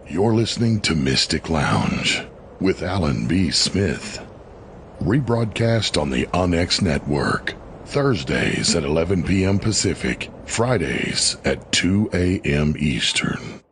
You're listening to Mystic Lounge with Alan B. Smith. Rebroadcast on the Onyx Network. Thursdays at 11 p.m. Pacific. Fridays at 2 a.m. Eastern.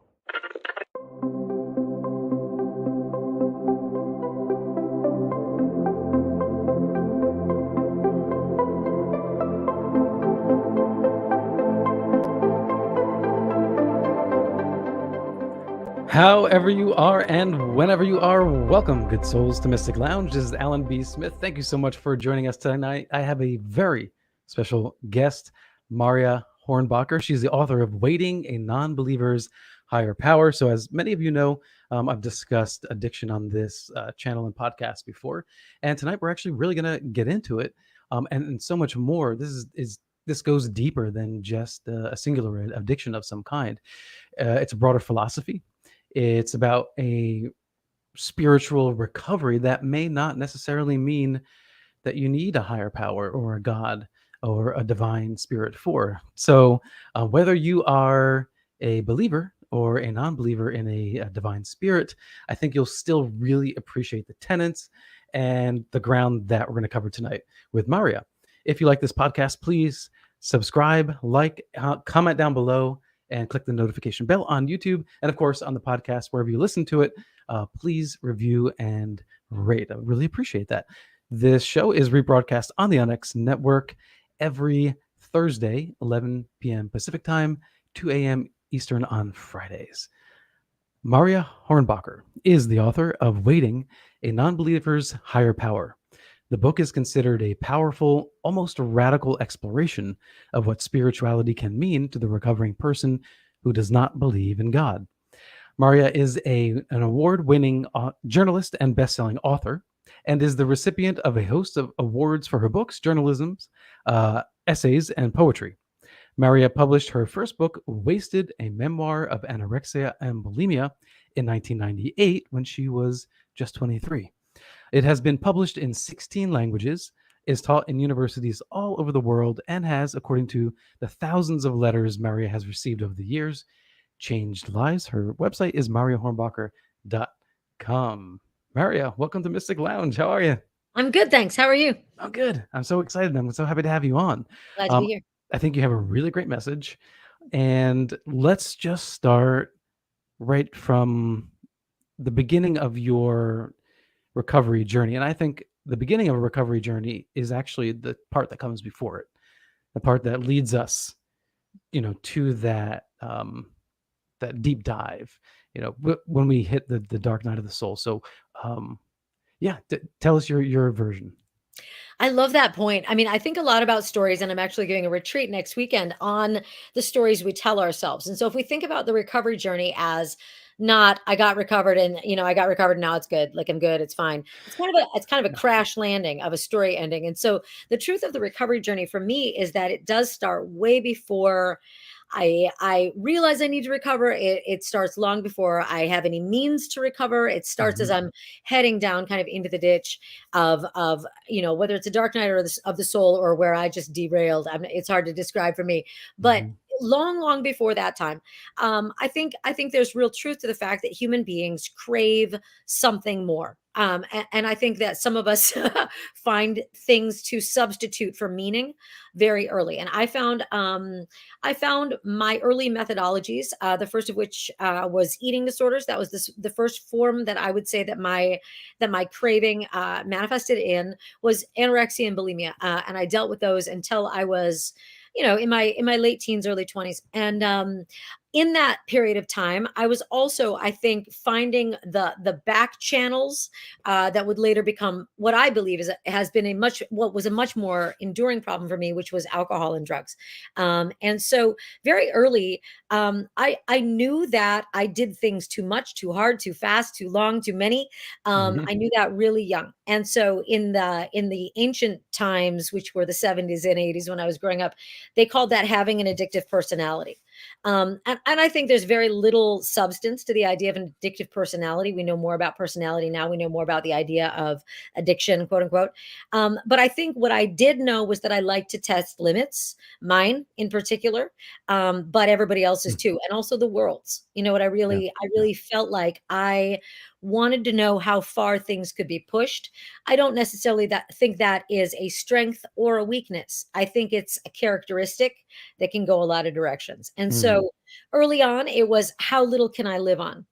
However you are and whenever you are, welcome, good souls, to Mystic Lounge. This is Alan B. Smith. Thank you so much for joining us tonight. I have a very special guest, Marya Hornbacher. She's the author of Waiting, a Non-Believer's Higher Power. So as many of you know, I've discussed addiction on this channel and podcast before. And tonight we're actually really going to get into it and so much more. This goes deeper than just a singular addiction of some kind. It's a broader philosophy. It's about a spiritual recovery that may not necessarily mean that you need a higher power or a God or a divine spirit for. So whether you are a believer or a non-believer in a divine spirit, I think you'll still really appreciate the tenets and the ground that we're going to cover tonight with Marya. If you like this podcast, please subscribe, like, comment down below, and click the notification bell on YouTube. And of course, on the podcast, wherever you listen to it, please review and rate. I really appreciate that. This show is rebroadcast on the Onyx Network every Thursday, 11 p.m. Pacific time, 2 a.m. Eastern on Fridays. Marya Hornbacher is the author of Waiting, a Non-Believer's Higher Power. The book is considered a powerful, almost radical exploration of what spirituality can mean to the recovering person who does not believe in God. Marya is an award-winning journalist and best-selling author, and is the recipient of a host of awards for her books, journalism, essays, and poetry. Marya published her first book, Wasted, a memoir of anorexia and bulimia, in 1998 when she was just 23. It has been published in 16 languages, is taught in universities all over the world, and has, according to the thousands of letters Marya has received over the years, changed lives. Her website is maryahornbacher.com. Marya, welcome to Mystic Lounge. How are you? I'm good, thanks. How are you? I'm good. I'm so excited. I'm so happy to have you on. Glad to be here. I think you have a really great message. And let's just start right from the beginning of your recovery journey. And I think the beginning of a recovery journey is actually the part that comes before it, the part that leads us, to that that deep dive, when we hit the dark night of the soul. So, tell us your version. I love that point. I mean, I think a lot about stories, and I'm actually giving a retreat next weekend on the stories we tell ourselves. And so if we think about the recovery journey as not I got recovered and I got recovered, now it's good, like I'm good, it's fine. It's kind of a crash landing of a story ending. And so the truth of the recovery journey for me is that it does start way before I realize I need to recover. It starts long before I have any means to recover. It starts as I'm heading down kind of into the ditch of whether it's a dark night of the soul or where I just derailed. It's hard to describe for me, but long before that time, I think there's real truth to the fact that human beings crave something more. And I think that some of us find things to substitute for meaning very early. And I found my early methodologies, the first of which was eating disorders. That was the first form that I would say that my craving manifested in was anorexia and bulimia. And I dealt with those until I was in my late teens, early 20s. And in that period of time, I was also, I think, finding the back channels that would later become what I believe has been what was a much more enduring problem for me, which was alcohol and drugs. And so very early, I knew that I did things too much, too hard, too fast, too long, too many. I knew that really young. And so in the ancient times, which were the 70s and 80s when I was growing up, they called that having an addictive personality. And I think there's very little substance to the idea of an addictive personality. We know more about personality now. We know more about the idea of addiction, quote unquote. But I think what I did know was that I like to test limits, mine in particular, but everybody else's Mm. too, and also the world's. What I Yeah. really felt like I wanted to know how far things could be pushed. I don't necessarily think that is a strength or a weakness. I think it's a characteristic that can go a lot of directions. And Mm. so early on, it was how little can I live on?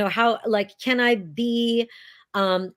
How like can I be can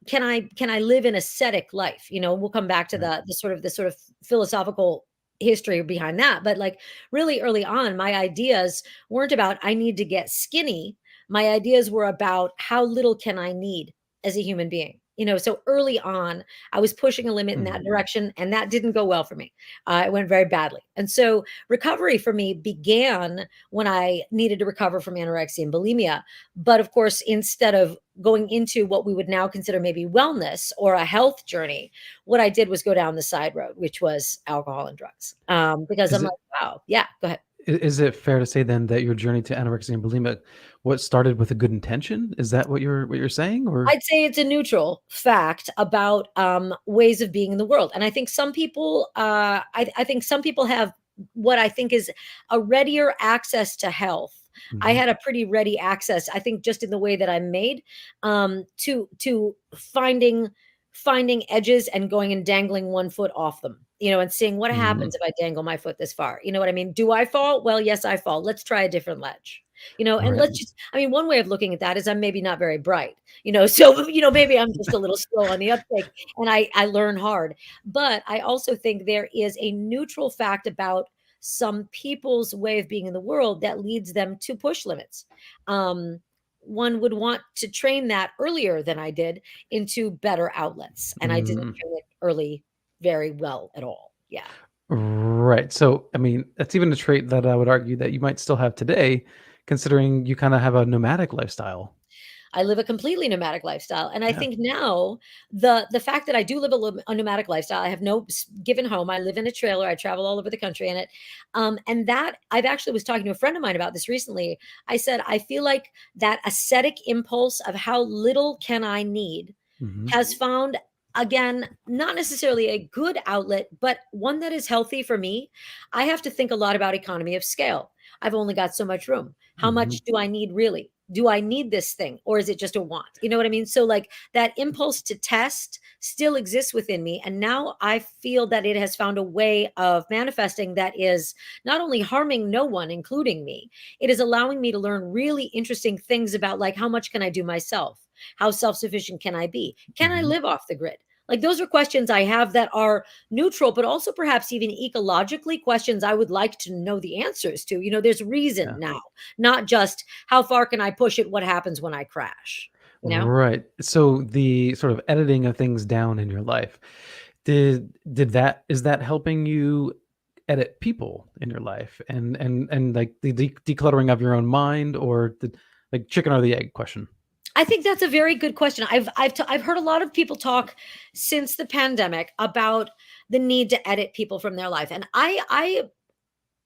I live an ascetic life? We'll come back to Right. the sort of philosophical history behind that. But like really early on, my ideas weren't about I need to get skinny. My ideas were about how little can I need as a human being. So early on, I was pushing a limit in Mm. that direction, and that didn't go well for me. It went very badly. And so recovery for me began when I needed to recover from anorexia and bulimia. But of course, instead of going into what we would now consider maybe wellness or a health journey, what I did was go down the side road, which was alcohol and drugs. Because Is I'm it like, wow, yeah, go ahead. is it fair to say then that your journey to anorexia and bulimia, what started with a good intention? Is that what you're saying, or? I'd say it's a neutral fact about ways of being in the world. And I think some people, I think some people have what I think is a readier access to health. I Mhm. had a pretty ready access, I think, just in the way that I'm made, to finding edges and going and dangling one foot off them, and seeing what Mhm. happens if I dangle my foot this far. You know what I mean? Do I fall? Well, yes, I fall. Let's try a different ledge. And Right. let's just, I mean, one way of looking at that is I'm maybe not very bright, so maybe I'm just a little slow on the uptake and I learn hard. But I also think there is a neutral fact about some people's way of being in the world that leads them to push limits. Um, One would want to train that earlier than I did into better outlets, and I didn't Mm. train it early very well at all. Yeah. Right. So, I mean, that's even a trait that I would argue that you might still have today, considering you kinda have a nomadic lifestyle. I live a completely nomadic lifestyle, and I Yeah. think now the fact that I do live a nomadic lifestyle, I have no given home. I live in a trailer. I travel all over the country in it, and that I've actually was talking to a friend of mine about this recently. I said I feel like that ascetic impulse of how little can I need Mhm. has found again not necessarily a good outlet but one that is healthy for me. I have to think a lot about economy of scale. I've only got so much room. How Mhm. much do I need really? Do I need this thing or is it just a want? You know what I mean? So like that impulse to test still exists within me, and now I feel that it has found a way of manifesting that is not only harming no one including me, it is allowing me to learn really interesting things about like how much can I do myself, how self-sufficient can I be? Can I Mhm. live off the grid? Like those are questions I have that are neutral, but also perhaps even ecologically questions I would like to know the answers to. There's reason Yeah. now, not just how far can I push it? What happens when I crash? You know? Right. So the sort of editing of things down in your life, did that is that helping you edit people in your life and like the decluttering of your own mind, or the like chicken or the egg question? I think that's a very good question. I've heard a lot of people talk since the pandemic about the need to edit people from their life, and I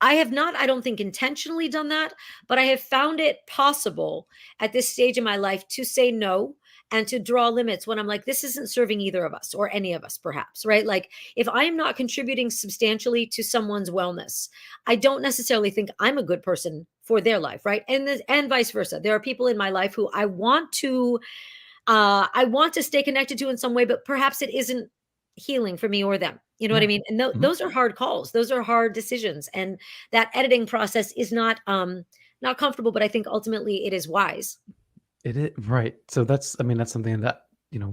have not, I don't think, intentionally done that, but I have found it possible at this stage in my life to say no and to draw limits when I'm like, this isn't serving either of us or any of us, perhaps, right? Like, if I am not contributing substantially to someone's wellness, I don't necessarily think I'm a good person for their life, right? And vice versa. There are people in my life who I want to stay connected to in some way, but perhaps it isn't healing for me or them. You know what I Yeah. mean? And Mhm. those are hard calls. Those are hard decisions. And that editing process is not comfortable, but I think ultimately it is wise. It is right. So that's, I mean, that's something that,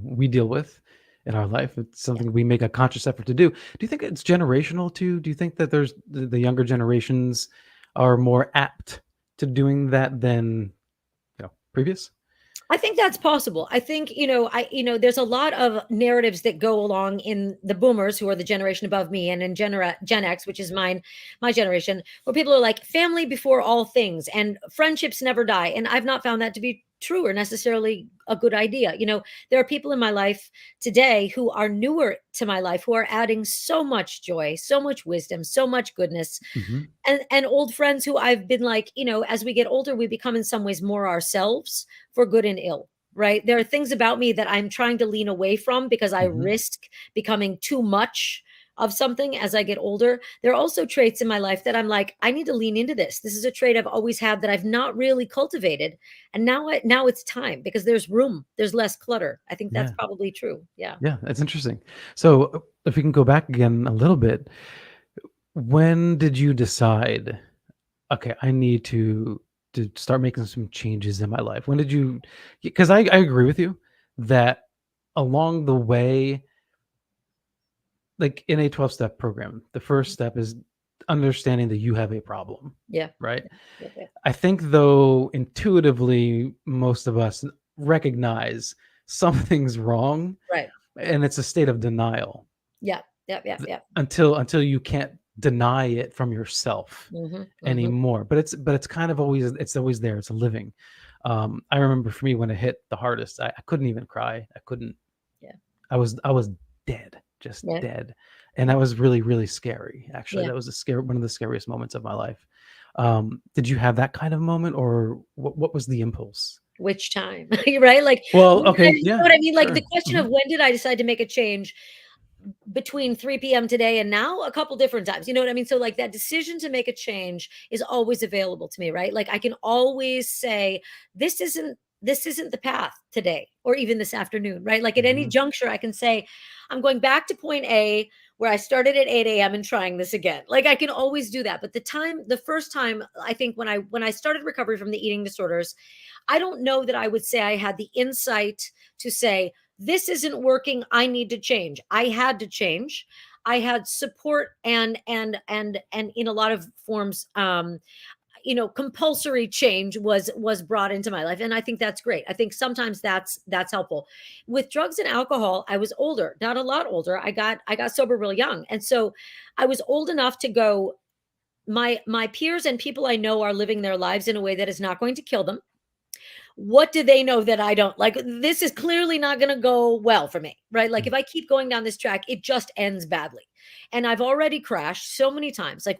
we deal with in our life. It's Yeah. something we make a conscious effort to do. Do you think it's generational too? Do you think that there's the younger generations are more apt to doing that than, previous? I think that's possible. I think, there's a lot of narratives that go along in the boomers who are the generation above me and in Gen X, which is my generation, where people are like family before all things and friendships never die. And I've not found that to be true or necessarily a good idea. There are people in my life today who are newer to my life, who are adding so much joy, so much wisdom, so much goodness, Hmm. and old friends who I've been like, as we get older, we become in some ways more ourselves, for good and ill, right? There are things about me that I'm trying to lean away from because I Hmm. risk becoming too much of something as I get older. There are also traits in my life that I'm like, I need to lean into this. This is a trait I've always had that I've not really cultivated. And now it's time, because there's room, there's less clutter. I think that's Yeah. probably true. Yeah. Yeah. That's interesting. So if we can go back again a little bit, when did you decide, okay, I need to start making some changes in my life? When did you, because I agree with you that along the way, like in a 12-step program, the first step is understanding that you have a problem, Yeah. right? Yeah. Yeah. I think though intuitively most of us recognize something's wrong, Right. and it's a state of denial Yeah. Yeah. Yeah. Yeah. until you can't deny it from yourself Hmm. Hmm. anymore. But it's kind of always there. It's a living. I remember for me when it hit the hardest, I couldn't even cry. I couldn't. Yeah. I was dead, just Yeah. dead, and that was really really scary. Actually, Yeah. that was one of the scariest moments of my life. Did you have that kind of moment, or what was the impulse? Which time? Right? Like, Well, when did okay, you know yeah, what I mean? Like, the sure. question Hmm. of when did I decide to make a change between 3 p.m. today and now? A couple different times. You know what I mean? So, like, that decision to make a change is always available to me, right? Like, I can always say, this isn't the path today or even this afternoon, right? Like, at any Hmm. juncture, I can say, I'm going back to point A where I started at 8 a.m. and trying this again. Like, I can always do that. But the first time, I think when I started recovery from the eating disorders, I don't know that I would say I had the insight to say, this isn't working, I need to change. I had to change. I had support, and in a lot of forms, compulsory change was brought into my life, and I think that's great. I think sometimes that's helpful. With drugs and alcohol, I was older, not a lot older. I got sober real young, and so I was old enough to go, my peers and people I know are living their lives in a way that is not going to kill them. What do they know that I don't? Like, this is clearly not going to go well for me, right? Like, if I keep going down this track, it just ends badly. And I've already crashed so many times. Like,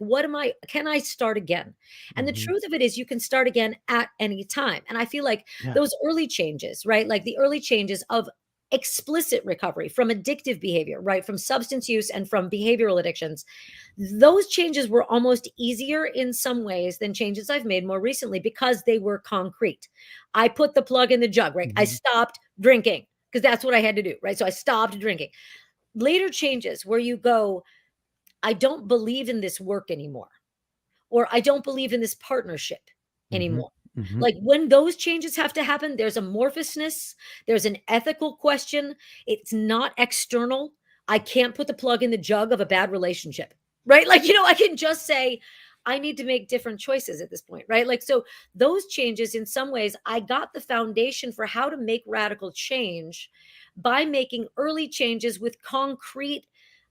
can I start again? And the Hmm. truth of it is, you can start again at any time. And I feel like Yeah. those early changes, right? Like the early changes of explicit recovery from addictive behavior, right? From substance use and from behavioral addictions, those changes were almost easier in some ways than changes I've made more recently, because they were concrete. I put the plug in the jug, right? I Hmm. stopped drinking because that's what I had to do, right? So I stopped drinking. Later changes where you go, I don't believe in this work anymore, or I don't believe in this partnership Hmm. anymore. Hmm. Like, when those changes have to happen, there's amorphousness, there's an ethical question. It's not external. I can't put the plug in the jug of a bad relationship, right? Like, I can just say, I need to make different choices at this point, right? Like, so those changes, in some ways, I got the foundation for how to make radical change by making early changes with concrete,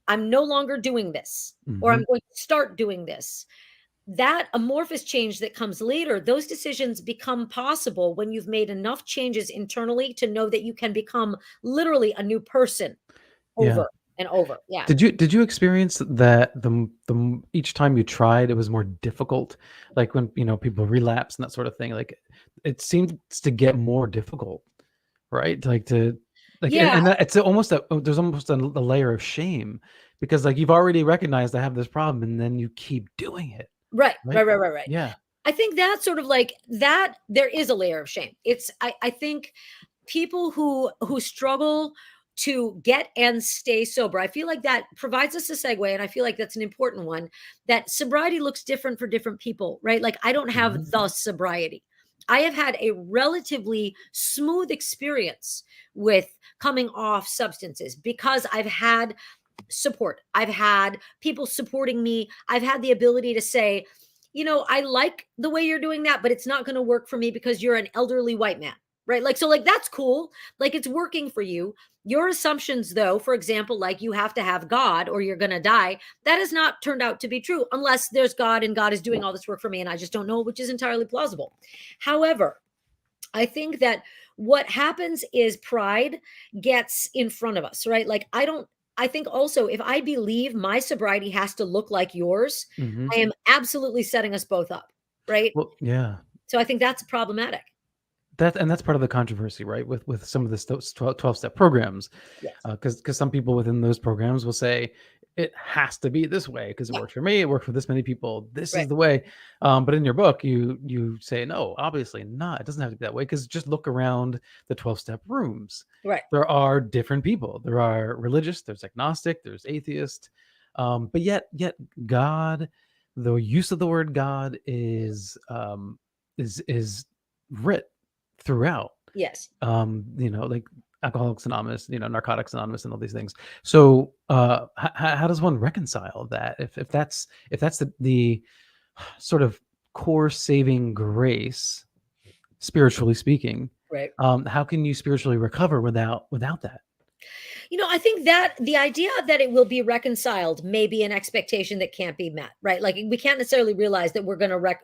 I'm no longer doing this, or Hmm. I'm going to start doing this. That amorphous change that comes later, those decisions become possible when you've made enough changes internally to know that you can become literally a new person Yeah. over and over. Yeah. Did you experience that each time you tried, it was more difficult? Like when, people relapse and that sort of thing, like it seems to get more difficult, right? Like to like Yeah. and that it's almost there's almost a layer of shame because like you've already recognized I have this problem and then you keep doing it, Right. right? Right. Right. Right. Right. Yeah. I think that's sort of like that. There is a layer of shame. I think people who struggle to get and stay sober, I feel like that provides us a segue, and I feel like that's an important one, that sobriety looks different for different people, right? Like, I don't have Hmm. the sobriety. I have had a relatively smooth experience with coming off substances because I've had support. I've had people supporting me. I've had the ability to say, I like the way you're doing that, but it's not going to work for me because you're an elderly white man, right? Like, so, like, that's cool. Like, it's working for you. Your assumptions, though, for example, like you have to have God or you're going to die, that has not turned out to be true unless there's God and God is doing all this work for me and I just don't know, which is entirely plausible. However, I think that what happens is pride gets in front of us, right? Like, I think also if I believe my sobriety has to look like yours, Hmm. I am absolutely setting us both up, right? Well, yeah. So I think that's problematic. That's part of the controversy, right? With some of those 12-step programs, Yes. because some people within those programs will say it has to be this way because it Yeah. worked for me, it worked for this many people. This Right. is the way. But in your book, you say no, obviously not. It doesn't have to be that way because just look around the 12-step rooms. Right. There are different people. There are religious. There's agnostic. There's atheist. But yet God, the use of the word God is writ throughout. Yes. Like Alcoholics Anonymous, Narcotics Anonymous, and all these things. So how does one reconcile that if that's the sort of core saving grace, spiritually speaking? Right. How can you spiritually recover without that? I think that the idea that it will be reconciled may be an expectation that can't be met, right? Like, we can't necessarily realize that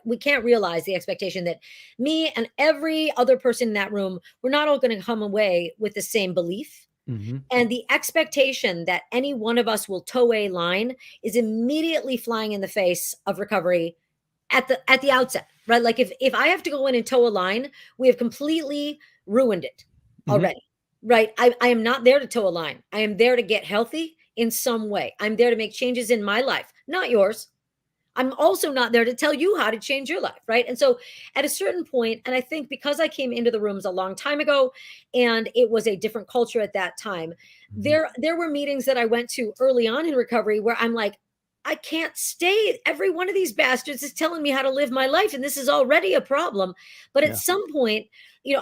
we can't realize the expectation that me and every other person in that room, we're not all going to come away with the same belief. Hmm. And the expectation that any one of us will toe a line is immediately flying in the face of recovery at the outset, right? Like, if I have to go in and toe a line, we have completely ruined it Hmm. already, right? I am not there to toe a line. I am there to get healthy in some way. I'm there to make changes in my life, not yours. I'm also not there to tell you how to change your life, right? And so at a certain point, and I think because I came into the rooms a long time ago and it was a different culture at that time, Hmm. there were meetings that I went to early on in recovery where I'm like, I can't stay. Every one of these bastards is telling me how to live my life, and this is already a problem. But at Yeah. some point,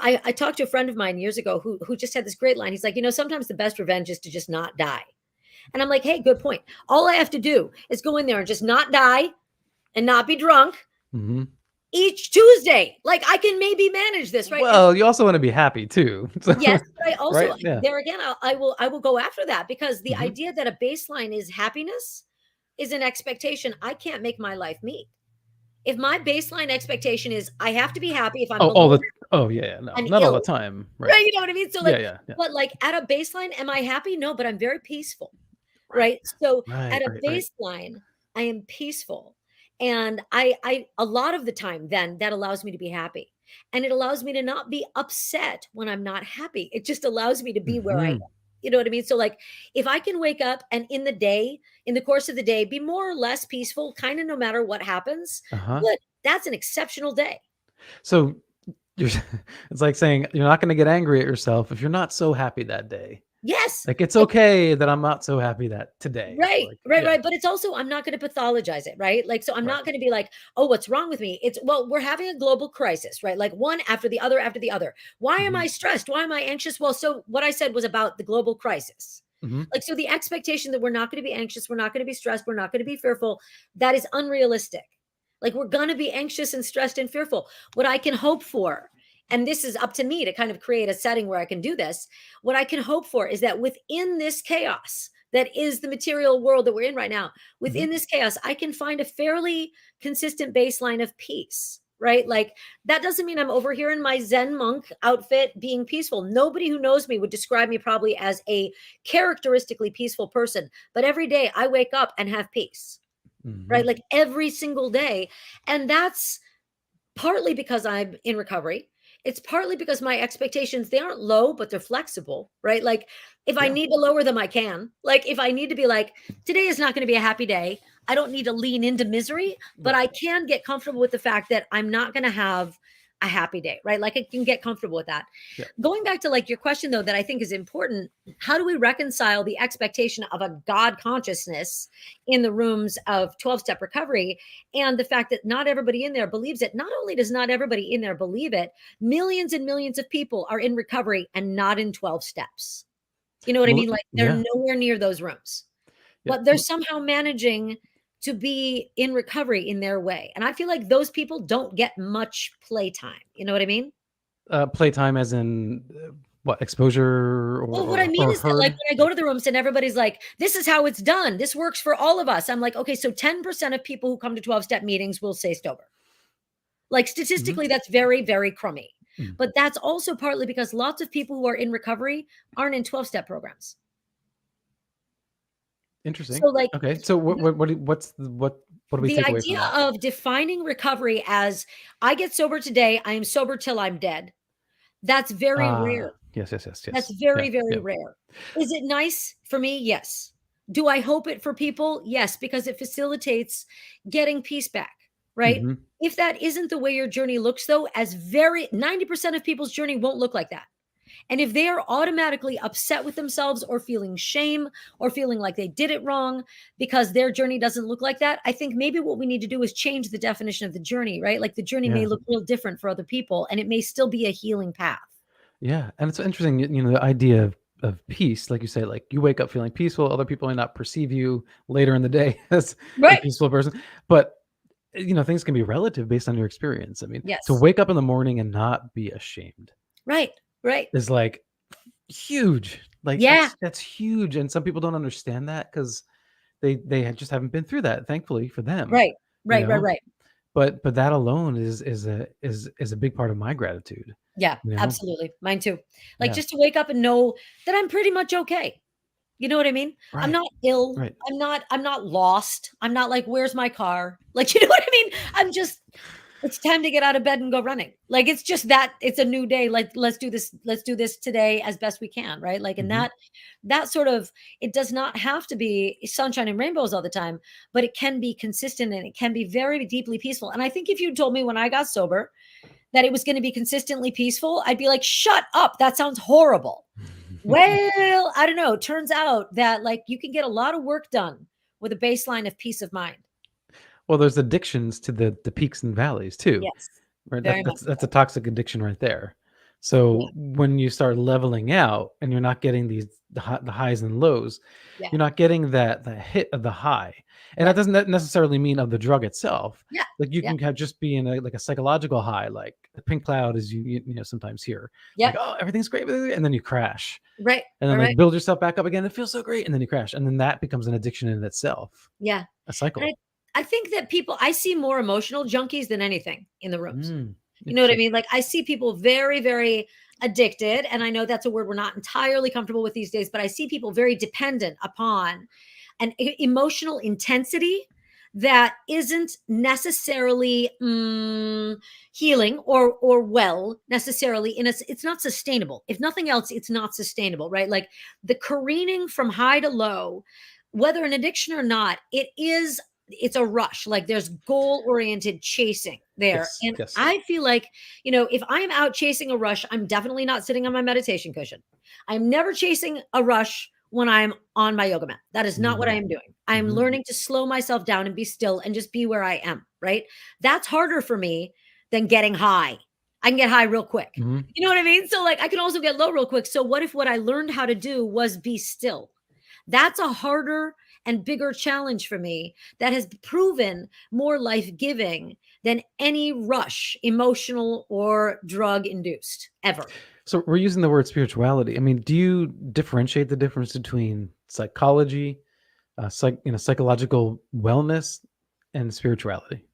I talked to a friend of mine years ago who just had this great line. He's like, sometimes the best revenge is to just not die. And I'm like, hey, good point. All I have to do is go in there and just not die and not be drunk Hmm. each Tuesday. Like, I can maybe manage this, right? And Well, you also want to be happy too. So, yes, but I also, right? Yeah. there again, I will go after that, because the Hmm. idea that a baseline is happiness is an expectation I can't make my life meet. If my baseline expectation is I have to be happy if I'm hungover, Yeah, no, I'm not all the ill, time, right? right? You know what I mean? So, Yeah, like, yeah. but like at a baseline, am I happy? No, but I'm very peaceful. Right, Right? So right, at a right, right. baseline, I am peaceful. And I a lot of the time then that allows me to be happy. And it allows me to not be upset when I'm not happy. It just allows me to be where I am. Hmm. You know what I mean? So, like, if I can wake up and in the course of the day, be more or less peaceful, kind of no matter what happens, Uh-huh. good. That's an exceptional day. So you're it's like saying you're not gonna get angry at yourself if you're not so happy that day. Yes. Like, it's Like, okay that I'm not so happy that today. right, Like, right, yeah, right. But it's also, I'm not going to pathologize it, right? Like, so I'm right. not going to be like, oh, what's wrong with me? It's, well, we're having a global crisis, right? Like, one after the other after the other. Why am Mhm, I stressed? Why am I anxious? Well, so what I said was about the global crisis. mhm. Like, so the expectation that we're not going to be anxious, we're not going to be stressed, we're not going to be fearful, that is unrealistic. Like, we're going to be anxious and stressed and fearful. What I can hope for, and this is up to me to kind of create a setting where I can do this, what I can hope for is that within this chaos that is the material world that we're in right now, Mhm. within this chaos, I can find a fairly consistent baseline of peace, right? Like, that doesn't mean I'm over here in my Zen monk outfit being peaceful. Nobody who knows me would describe me probably as a characteristically peaceful person, but every day I wake up and have peace, right? Mhm. Like, every single day. And that's partly because I'm in recovery. It's partly because my expectations, they aren't low, but they're flexible, right? Like, if I Yeah. need to lower them, I can. Like, if I need to be like, today is not going to be a happy day, I don't need to lean into misery, but Right. I can get comfortable with the fact that I'm not going to have a happy day, right? Like, I can get comfortable with that. Yeah. Going back to like your question though, that I think is important, how do we reconcile the expectation of a God consciousness in the rooms of 12-step recovery and the fact that not everybody in there believes it? Not only does not everybody in there believe it, millions and millions of people are in recovery and not in 12 steps. You know what I Well, mean? Like, they're yeah. nowhere near those rooms, Yeah. but they're somehow managing to be in recovery in their way. And I feel like those people don't get much playtime. You know what I mean? Playtime as in, what, exposure or Well, what I mean or is that, like, heard? when I go to the rooms and everybody's like, this is how it's done, this works for all of us. I'm like, okay, so 10% of people who come to 12-step meetings will stay sober. Like, Mhm. statistically, that's very, very crummy. Mm. But that's also partly because lots of people who are in recovery aren't in 12-step programs. Interesting. So like Okay. So what do we the take away from idea that? of defining recovery as I get sober today, I am sober till I'm dead. That's very rare. Yes, yes, yes, That's yes. Yeah, very, very yeah. rare. Is it nice for me? Yes. Do I hope it for people? Yes, because it facilitates getting peace back, right? Hmm. If that isn't the way your journey looks, though, as very 90% of people's journey won't look like that. And if they are automatically upset with themselves or feeling shame or feeling like they did it wrong because their journey doesn't look like that, I think maybe what we need to do is change the definition of the journey, right? Like the journey may Yeah, look real different for other people and it may still be a healing path. yeah. And it's interesting, the idea of peace, like you say, like you wake up feeling peaceful, other people may not perceive you later in the day as a Right. peaceful person, but things can be relative based on your experience. I mean, to Yes. wake up in the morning and not be ashamed Right. Right. is like huge. Like Yeah. that's huge, and some people don't understand that because just haven't been through that. Thankfully for them, Right. you Right. Right. know. Right. But that alone is a big part of my gratitude. Yeah, You know. absolutely. Mine too. Like Yeah. just to wake up and know that I'm pretty much okay. You know what I mean? I'm Right. not ill. Right. I'm not lost. I'm not like, where's my car? Like, you know what I mean? I'm just it's time to get out of bed and go running. Like it's just that it's a new day. Like let's do this today as best we can, right? Like and Hmm. that sort of it does not have to be sunshine and rainbows all the time, but it can be consistent and it can be very deeply peaceful. And I think if you told me when I got sober that it was going to be consistently peaceful, I'd be like, shut up. That sounds horrible. Well, I don't know. Turns out that like you can get a lot of work done with a baseline of peace of mind. Well, there's addictions to the peaks and valleys too, Yes, right? very much That's a so. toxic addiction right there. Yeah, So when you start leveling out and you're not getting the highs and lows, yeah, you're not getting that hit of the high, and that yep, doesn't necessarily mean of the drug itself. yeah, Like you yeah, can have just be in a psychological high, like the pink cloud is sometimes here, like yep, oh everything's great, and then you crash, right, and then right, like right. build yourself back up again. It feels so great, and then you crash, and then that becomes an addiction in itself, Yeah. a And cycle. I think that I see more emotional junkies than anything in the rooms. Mm, You know what I interesting. mean? Like I see people very, very addicted. And I know that's a word we're not entirely comfortable with these days, but I see people very dependent upon an emotional intensity that isn't necessarily healing or well necessarily it's not sustainable. If nothing else, it's not sustainable, right? Like the careening from high to low, whether an addiction or not, it's a rush. Like there's goal oriented chasing there. Yes, And yes. I feel like, if I'm out chasing a rush, I'm definitely not sitting on my meditation cushion. I'm never chasing a rush when I'm on my yoga mat. That is not what I Mhm, am doing. I'm mhm. learning to slow myself down and be still and just be where I am, right? That's harder for me than getting high. I can get high real quick. Mhm. You know what I mean? So like I can also get low real quick. So what if what I learned how to do was be still? That's a harder and bigger challenge for me that has proven more life-giving than any rush, emotional or drug induced ever. So we're using the word spirituality. I mean, do you differentiate the difference between psychology, psychological wellness, and spirituality?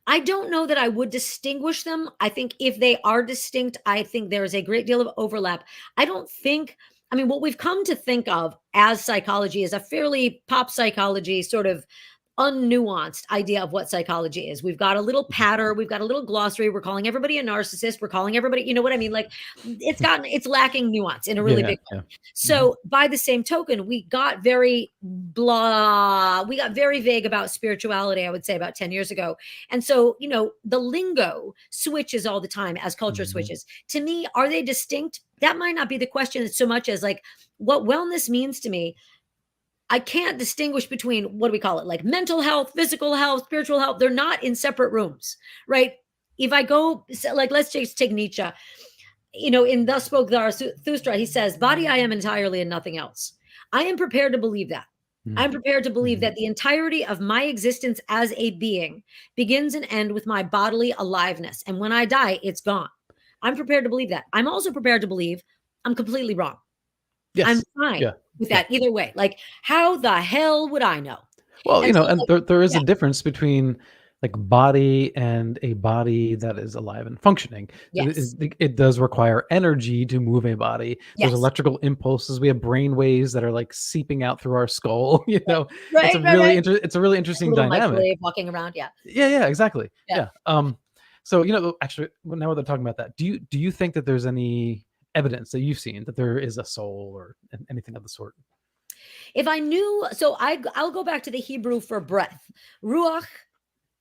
I don't know that I would distinguish them. I think if they are distinct, I think there is a great deal of overlap. I don't think, I mean, what we've come to think of as psychology is a fairly pop psychology sort of unnuanced idea of what psychology is. We've got a little patter, we've got a little glossary. We're calling everybody a narcissist. We're calling everybody, you know what I mean? Like it's lacking nuance in a really Yeah, big way. yeah. Mhm. So by the same token, we got very blah, we got very vague about spirituality, I would say about 10 years ago. And so, the lingo switches all the time as culture Mhm. switches. To me, are they distinct? That might not be the question so much as like what wellness means to me. I can't distinguish between what do we call it, like mental health, physical health, spiritual health. They're not in separate rooms, right? If I go, like, let's just take Nietzsche, in Thus Spoke Zarathustra, he says, body I am entirely and nothing else. I am prepared to believe that. Mm. I'm prepared to believe Mhm. that the entirety of my existence as a being begins and ends with my bodily aliveness. And when I die, it's gone. I'm prepared to believe that. I'm also prepared to believe I'm completely wrong. I'm Yes. fine Yeah, with yeah. that either way. Like, how the hell would I know? Well, And so, and like, there is yeah, a difference between like body and a body that is alive and functioning. Yes. It does require energy to move a body. There's Yes. electrical impulses. We have brain waves that are like seeping out through our skull. Right, right, right. It's a really Like a interesting little dynamic. microwave walking around. Yeah. Yeah, exactly. Yeah. Yeah. So actually, now that we're talking about that, do you think that there's any evidence that you've seen that there is a soul or anything of the sort? If I knew, so I'll go back to the Hebrew for breath. Ruach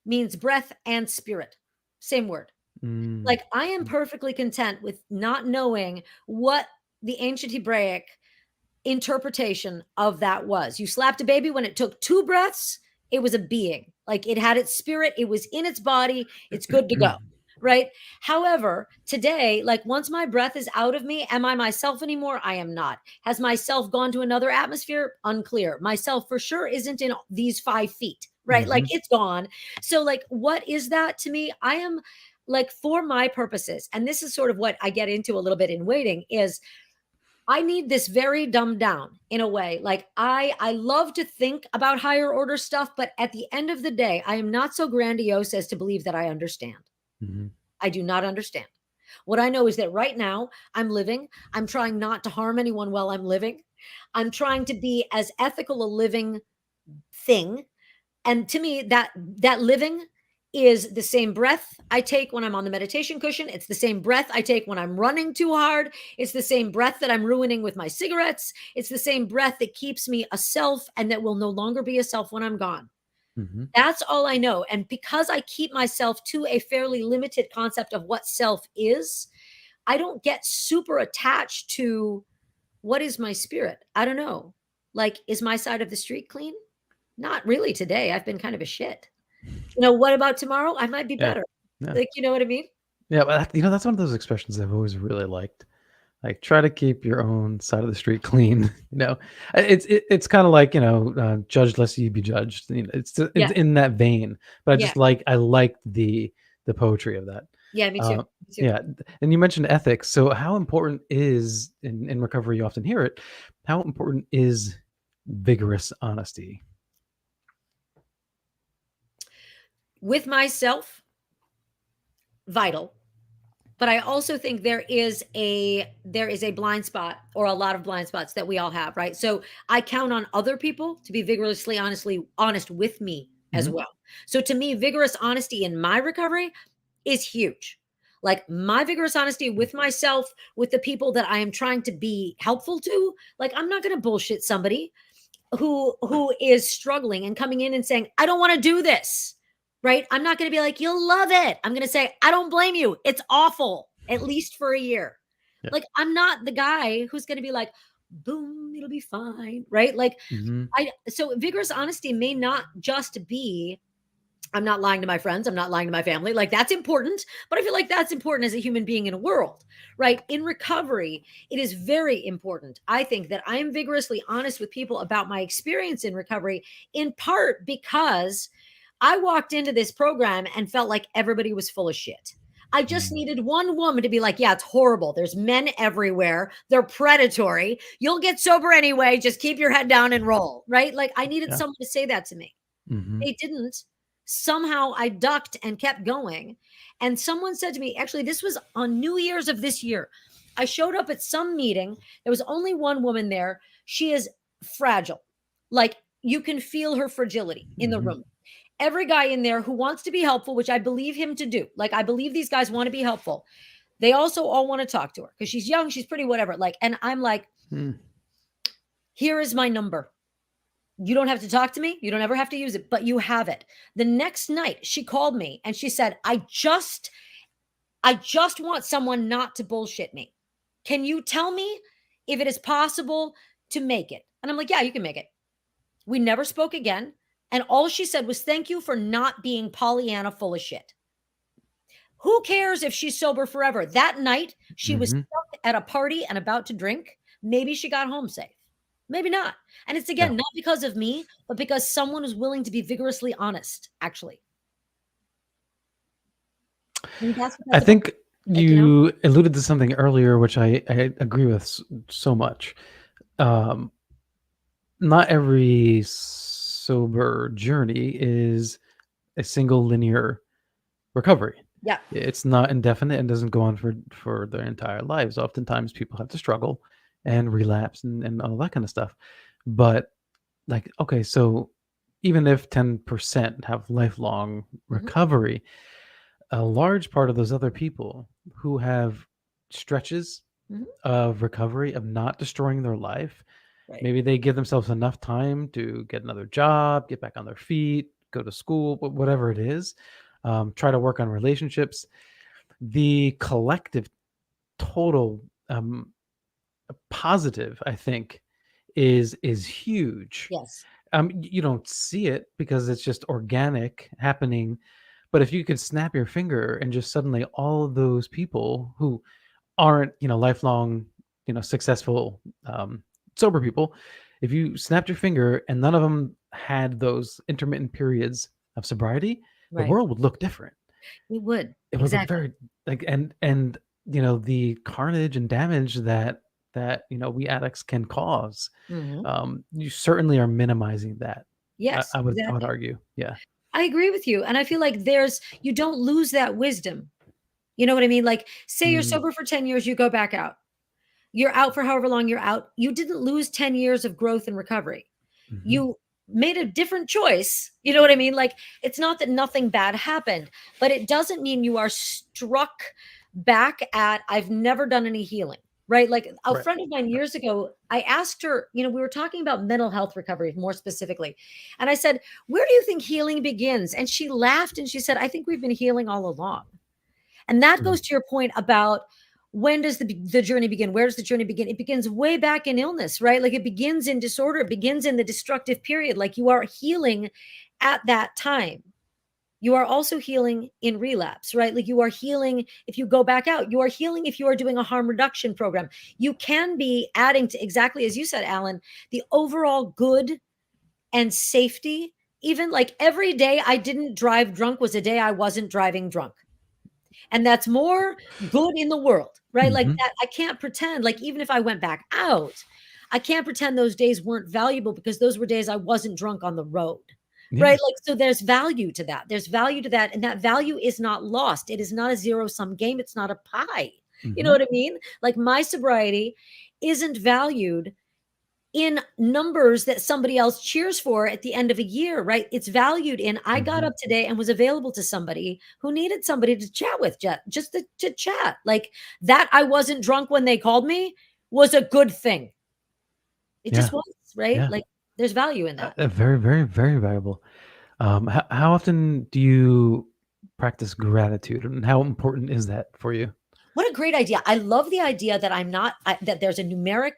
means breath and spirit. Same word. Mm, Like I am perfectly content with not knowing what the ancient Hebraic interpretation of that was. You slapped a baby when it took 2 breaths, it was a being. Like it had its spirit, it was in its body, it's good to go. Right. However, today, like once my breath is out of me, am I myself anymore? I am not. Has myself gone to another atmosphere? Unclear. Myself for sure isn't in these 5 feet, right? Like mhm. it's gone. So, like, what is that to me? I am like, for my purposes, and this is sort of what I get into a little bit in waiting, is I need this very dumbed down in a way. Like I love to think about higher order stuff, but at the end of the day, I am not so grandiose as to believe that I understand. Mhm. I do not understand. What I know is that right now I'm living. I'm trying not to harm anyone while I'm living. I'm trying to be as ethical a living thing. And to me, that living is the same breath I take when I'm on the meditation cushion. It's the same breath I take when I'm running too hard. It's the same breath that I'm ruining with my cigarettes. It's the same breath that keeps me a self and that will no longer be a self when I'm gone. Mhm. That's all I know. And because I keep myself to a fairly limited concept of what self is, I don't get super attached to what is my spirit. I don't know. Like, is my side of the street clean? Not really today. I've been kind of a shit. What about tomorrow? I might be Yeah. better. Yeah. Like, you know what I mean? Yeah, but that's one of those expressions I've always really liked. Like, try to keep your own side of the street clean. It's kind of like judge lest you be judged. It's Yeah. in that vein. But Yeah. I like the poetry of that. Yeah, me too. Uh, Me too. yeah, and you mentioned ethics. So, how important is in recovery? You often hear it. How important is vigorous honesty? With myself, vital. But I also think there is a blind spot or a lot of blind spots that we all have, right? So I count on other people to be vigorously honest with me as Hmm. well. So to me, vigorous honesty in my recovery is huge. Like my vigorous honesty with myself, with the people that I am trying to be helpful to. Like I'm not going to bullshit somebody who is struggling and coming in and saying, I don't want to do this. Right? I'm not going to be like, you'll love it. I'm going to say, I don't blame you. It's awful, at least for a year. Yeah. Like, I'm not the guy who's going to be like, boom, it'll be fine. Right? Like, Hmm. so vigorous honesty may not just be, I'm not lying to my friends. I'm not lying to my family. Like that's important, but I feel like that's important as a human being in a world, right? In recovery, it is very important. I think that I am vigorously honest with people about my experience in recovery, in part because I walked into this program and felt like everybody was full of shit. I just needed one woman to be like, yeah, it's horrible. There's men everywhere. They're predatory. You'll get sober anyway. Just keep your head down and roll, right? Like I needed Yeah. someone to say that to me. Hmm. They didn't. Somehow I ducked and kept going. And someone said to me, actually, this was on New Year's of this year. I showed up at some meeting. There was only one woman there. She is fragile. Like you can feel her fragility in the Hmm. room. Every guy in there who wants to be helpful, which I believe him to do. Like I believe these guys want to be helpful. They also all want to talk to her because she's young, she's pretty, whatever. Like, and I'm like, here is my number. You don't have to talk to me. You don't ever have to use it, but you have it. The next night she called me and she said, I just want someone not to bullshit me. Can you tell me if it is possible to make it? And I'm like, yeah, you can make it. We never spoke again. And all she said was, thank you for not being Pollyanna full of shit. Who cares if she's sober forever? That night, she was Hmm. stuck at a party and about to drink. Maybe she got home safe. Maybe not. And it's Yeah. again, not because of me, but because someone is willing to be vigorously honest, actually. And that's what I that's about. think Like, you alluded to something earlier, which I agree with so much. Um, Not every sober journey is a single linear recovery. Yeah. It's not indefinite and doesn't go on for their entire lives. Oftentimes people have to struggle and relapse and all that kind of stuff. But like, okay, so even if 10% have lifelong Mhm. recovery, a large part of those other people who have stretches Mhm. of recovery of not destroying their life, Right. maybe they give themselves enough time to get another job, get back on their feet, go to school, whatever it is, try to work on relationships. The collective total positive, I think, is huge. Yes. You don't see it because it's just organic happening. But if you could snap your finger and just suddenly all of those people who aren't, lifelong, successful, sober people, if you snapped your finger and none of them had those intermittent periods of sobriety, the Right. world would look different. It would. It would look Exactly. very like and the carnage and damage that we addicts can cause. Mhm. You certainly are minimizing that. I, Yes, I would I would exactly. argue. Yeah. I agree with you, and I feel like you don't lose that wisdom. You know what I mean? Like, say you're Mm, sober for 10 years, you go back out. You're out for however long you're out. You didn't lose 10 years of growth and recovery. mhm. You made a different choice. You know what I mean? Like, it's not that nothing bad happened, but it doesn't mean you are struck back at, I've never done any healing, right? Like, a Right. friend of mine years ago, I asked her, we were talking about mental health recovery more specifically. And I said, where do you think healing begins? And she laughed and she said, I think we've been healing all along. And that Mm, goes to your point about when does the journey begin? Where does the journey begin? It begins way back in illness, right? Like, it begins in disorder, it begins in the destructive period. Like, you are healing at that time. You are also healing in relapse, right? Like, you are healing if you go back out. You are healing if you are doing a harm reduction program. You can be adding to, exactly as you said, Alan, the overall good and safety. Even like every day I didn't drive drunk was a day I wasn't driving drunk. And that's more good in the world, right? Like mhm. that, I can't pretend, like, even if I went back out, I can't pretend those days weren't valuable because those were days I wasn't drunk on the road, Yeah. right? Like, so there's value to that. There's value to that. And that value is not lost. It is not a zero sum game. It's not a pie. You know Mhm. what I mean? Like, my sobriety isn't valued in numbers that somebody else cheers for at the end of a year, right? It's valued in, I got Mhm. up today and was available to somebody who needed somebody to chat with, just to chat. Like, that I wasn't drunk when they called me was a good thing. It Yeah. just was, right? Yeah. Like, there's value in that. Very, very, very valuable. How often do you practice gratitude, and how important is that for you? What a great idea. I love the idea that that there's a numeric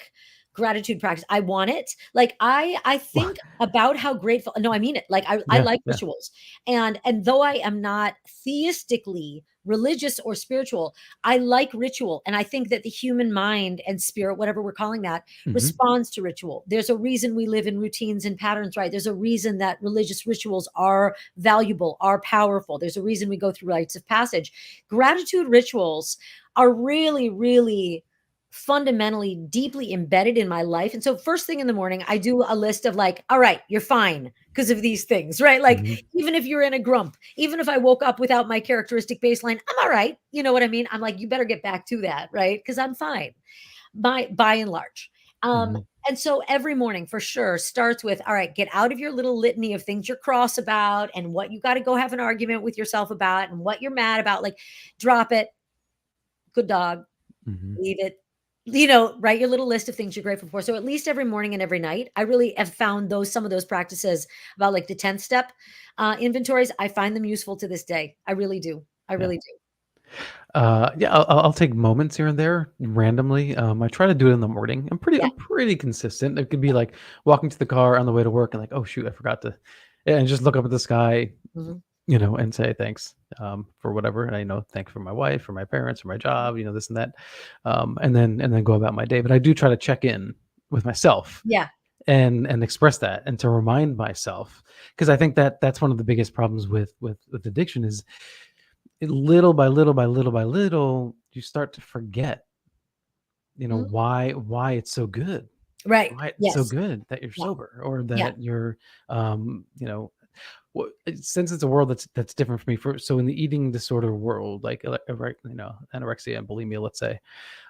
gratitude practice. I want it. Like, I Well, think about how grateful, no, I mean it. Like, I yeah, like yeah. rituals. And though I am not theistically religious or spiritual, I like ritual. And I think that the human mind and spirit, whatever we're calling that, Mhm. responds to ritual. There's a reason we live in routines and patterns, right? There's a reason that religious rituals are valuable, are powerful. There's a reason we go through rites of passage. Gratitude rituals are really, really fundamentally deeply embedded in my life. And so, first thing in the morning, I do a list of, like, all right, you're fine because of these things, right? Like, Mhm. even if you're in a grump, even if I woke up without my characteristic baseline, I'm all right. You know what I mean? I'm like, you better get back to that, right? Because I'm fine by and large. Um, Mhm. and so every morning for sure starts with, all right, get out of your little litany of things you're cross about and what you got to go have an argument with yourself about and what you're mad about. Like, drop it. Good dog. Mhm. Leave it. Write your little list of things you're grateful for. So at least every morning and every night, I really have found some of those practices about, like, the 10th step inventories. I find them useful to this day. I really do. I Yeah. really do. Yeah, I'll take moments here and there randomly. I try to do it in the morning. Yeah. I'm pretty consistent. It could be like walking to the car on the way to work and like, oh shoot, I forgot to, and just look up at the sky, Mhm. and say thanks for whatever. And I thanks for my wife, for my parents, for my job, this and that, and then go about my day. But I do try to check in with myself Yeah. and express that and to remind myself, because I think that that's one of the biggest problems with addiction is little by little by little by little you start to forget Mhm. why it's so good, Right. why it's so Yes. good that you're Yeah. sober, or Yeah. that you're um you know since it's a world that's different for me, so in the eating disorder world, like anorexia and bulimia, let's say,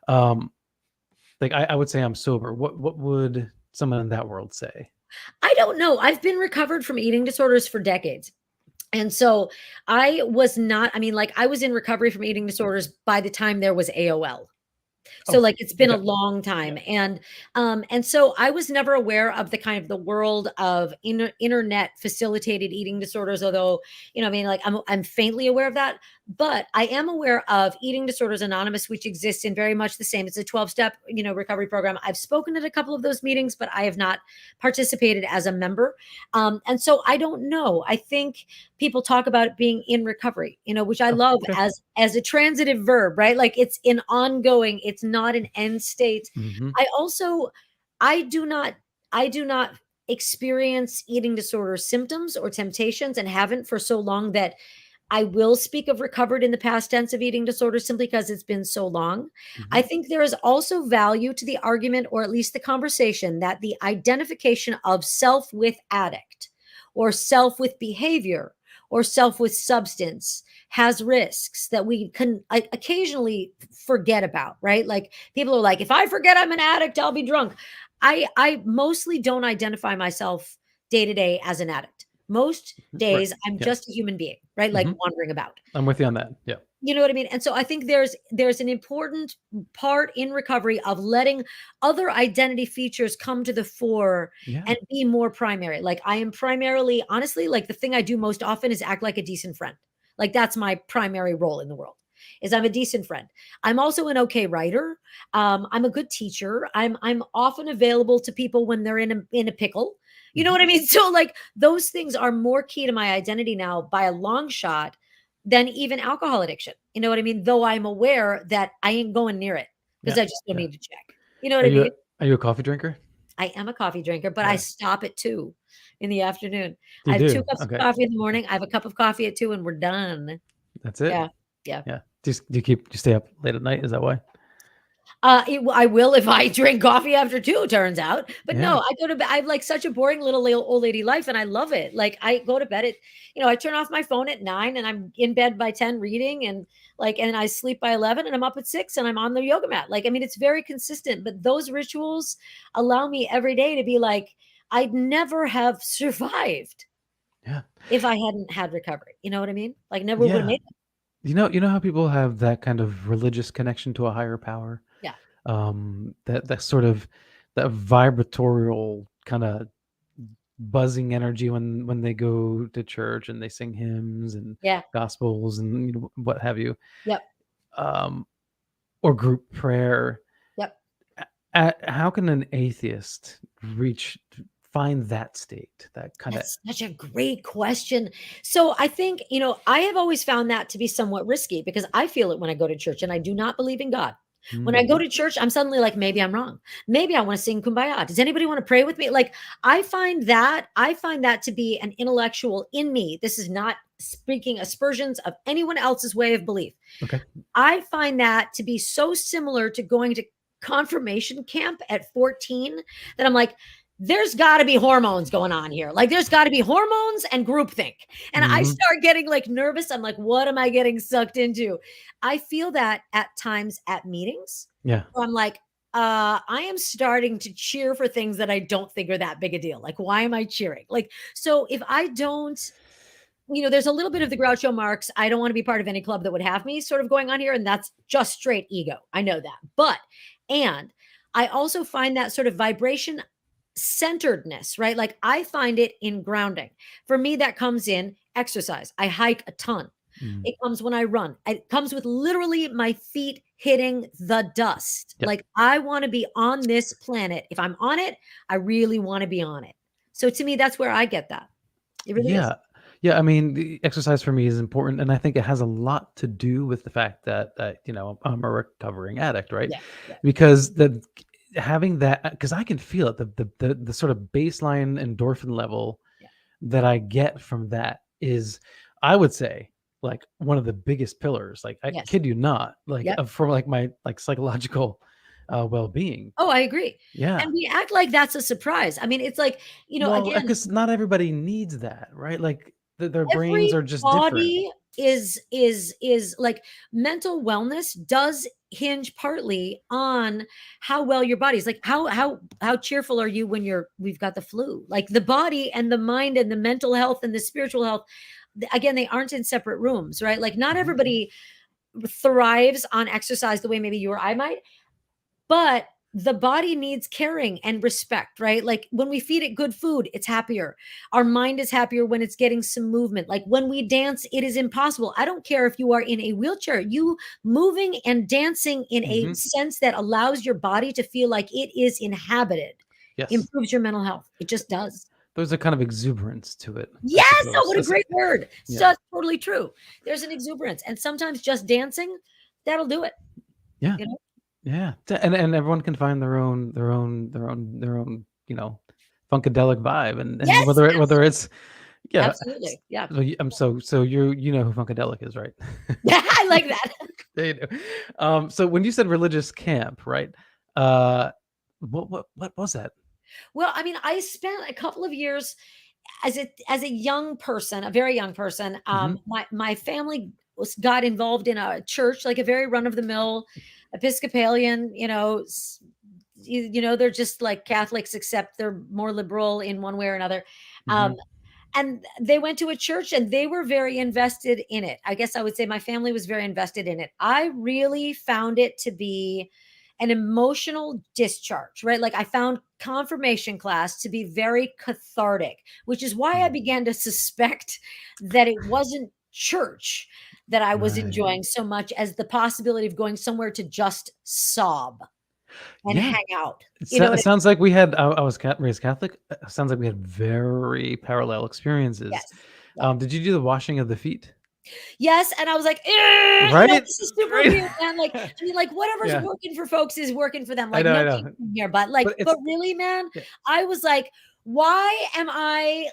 like I would say I'm sober. What would someone in that world say? I don't know. I've been recovered from eating disorders for decades. And so I was not, I mean, like I was in recovery from eating disorders by the time there was AOL. So Oh, like it's been a okay. long time. And so I was never aware of the kind of the world of internet facilitated eating disorders, although, I mean, like I'm faintly aware of that, but I am aware of Eating Disorders Anonymous, which exists in very much the same. It's a 12-step, recovery program. I've spoken at a couple of those meetings, but I have not participated as a member. And so I don't know. I think people talk about it being in recovery, which I love Okay. as a transitive verb, right? Like it's an ongoing, it's not an end state. Mhm. I do not experience eating disorder symptoms or temptations, and haven't for so long that I will speak of recovered in the past tense of eating disorder simply because it's been so long. I Mhm. think there is also value to the argument, or at least the conversation, that the identification of self with addict or self with behavior or self with substance has risks that we can occasionally forget about, right? Like people are like, if I forget I'm an addict, I'll be drunk. I mostly don't identify myself day to day as an addict. Most Right. days I'm Yeah. just a human being, right? Like Mhm. wandering about. I'm with you on that. Yeah. You know what I mean? And so I think there's an important part in recovery of letting other identity features come to the fore Yeah. and be more primary. Like I am primarily, honestly, like the thing I do most often is act like a decent friend. Like that's my primary role in the world. Is I'm a decent friend. I'm also an okay writer. I'm a good teacher. I'm often available to people when they're in a pickle. You know Mhm. what I mean? So like those things are more key to my identity now by a long shot than even alcohol addiction. You know what I mean? Though I'm aware that I ain't going near it because Yeah. I just don't Yeah. need to check. You know what Are I you mean? a, are you a coffee drinker? I am a coffee drinker, but I Yeah. stop at 2 in the afternoon. I You have 2 do. cups of Okay. coffee in the Okay. morning. I have a cup of coffee at 2 and we're done. That's it. Yeah. Yeah. Yeah. Do you stay up late at night? Is that why? I will if I drink coffee after 2, turns out. But no, Yeah. I go to bed. I have like such a boring little old lady life and I love it. Like I go to bed at, I turn off my phone at 9 and I'm in bed by 10 reading, and I sleep by 11 and I'm up at 6 and I'm on the yoga mat. Like, I mean, it's very consistent, but those rituals allow me every day to be like, I'd never have survived Yeah. if I hadn't had recovery. You know what I mean? Like never would have Yeah. made it. You know how people have that kind of religious connection to a higher power? Yeah. That sort of that vibratorial kind of buzzing energy when they go to church and they sing hymns and Yeah. gospels and what have you, Yep. um, or group prayer. Yep. How can an atheist find that state, that kind of? That's such a great question. So I think, I have always found that to be somewhat risky because I feel it when I go to church and I do not believe in God. When I go to church, I'm suddenly like, maybe I'm wrong. Maybe I want to sing Kumbaya. Does anybody want to pray with me? Like I find that to be an intellectual in me. This is not speaking aspersions of anyone else's way of belief. Okay. I find that to be so similar to going to confirmation camp at 14 that I'm like, there's got to be hormones going on here. Like there's got to be hormones and groupthink. And I Mhm. start getting like nervous. I'm like, what am I getting sucked into? I feel that at times at meetings Yeah. where I'm like, I am starting to cheer for things that I don't think are that big a deal. Like, why am I cheering? Like, so if I don't, there's a little bit of the Groucho Marx, I don't want to be part of any club that would have me sort of going on here. And that's just straight ego. I know that. And I also find that sort of vibration centeredness, right? Like I find it in grounding. For me, that comes in exercise. I hike a ton. Mm. It comes when I run. It comes with literally my feet hitting the dust. Yep. Like I want to be on this planet. If I'm on it, I really want to be on it. So to me, that's where I get that. It really is. Yeah. Yeah, I mean, the exercise for me is important, and I think it has a lot to do with the fact that I'm a recovering addict, right? Yeah. Yeah. Because having that, because I can feel it, the sort of baseline endorphin level Yeah. that I get from that is, I would say, like one of the biggest pillars. Like I Yes. kid you not, like Yep. for like my like psychological well-being. Oh, I agree. Yeah. And we act like that's a surprise. I mean, it's like, Well, again, because not everybody needs that, right? Like their brains every are just different. body is like mental wellness does hinge partly on how well your body's like how cheerful are you when we've got the flu. Like the body and the mind and the mental health and the spiritual health, again, they aren't in separate rooms, right? Like not Mhm. everybody thrives on exercise the way maybe you or I might, but the body needs caring and respect, right? Like when we feed it good food, it's happier. Our mind is happier when it's getting some movement. Like when we dance, it is impossible. I don't care if you are in a wheelchair, you moving and dancing in a Mhm. sense that allows your body to feel like it is inhabited Yes. improves your mental health. It just does. There's a kind of exuberance to it, I Yes. Oh, suppose. what a great word. Yeah. So totally true. There's an exuberance. And sometimes just dancing, that'll do it. Yeah. You know? Yeah. And everyone can find their own, funkadelic vibe, and Yes. whether it's yeah. Absolutely. Yeah. So so you know who funkadelic is, right? I like that. There you do. So when you said religious camp, right? What was that? Well, I mean, I spent a couple of years as a young person, a very young person. Mhm. My family got involved in a church, like a very run of the mill Episcopalian. They're just like Catholics, except they're more liberal in one way or another. Um, Mhm. and they went to a church and they were very invested in it. I guess I would say my family was very invested in it. I really found it to be an emotional discharge, right? Like I found confirmation class to be very cathartic, which is why I Mm. began to suspect that it wasn't church that I was Right. enjoying so much as the possibility of going somewhere to just sob and Yeah. hang out. It sounds like we had I was raised Catholic. Sounds like we had very parallel experiences. Yes. Yeah. Did you do the washing of the feet? Yes, and I was like, Right? this is super Right? weird, man. Like, I mean, like whatever's Yeah. working for folks is working for them. I Like, know, no I shame know. here, but But it's really, man, yeah. I was like, why am I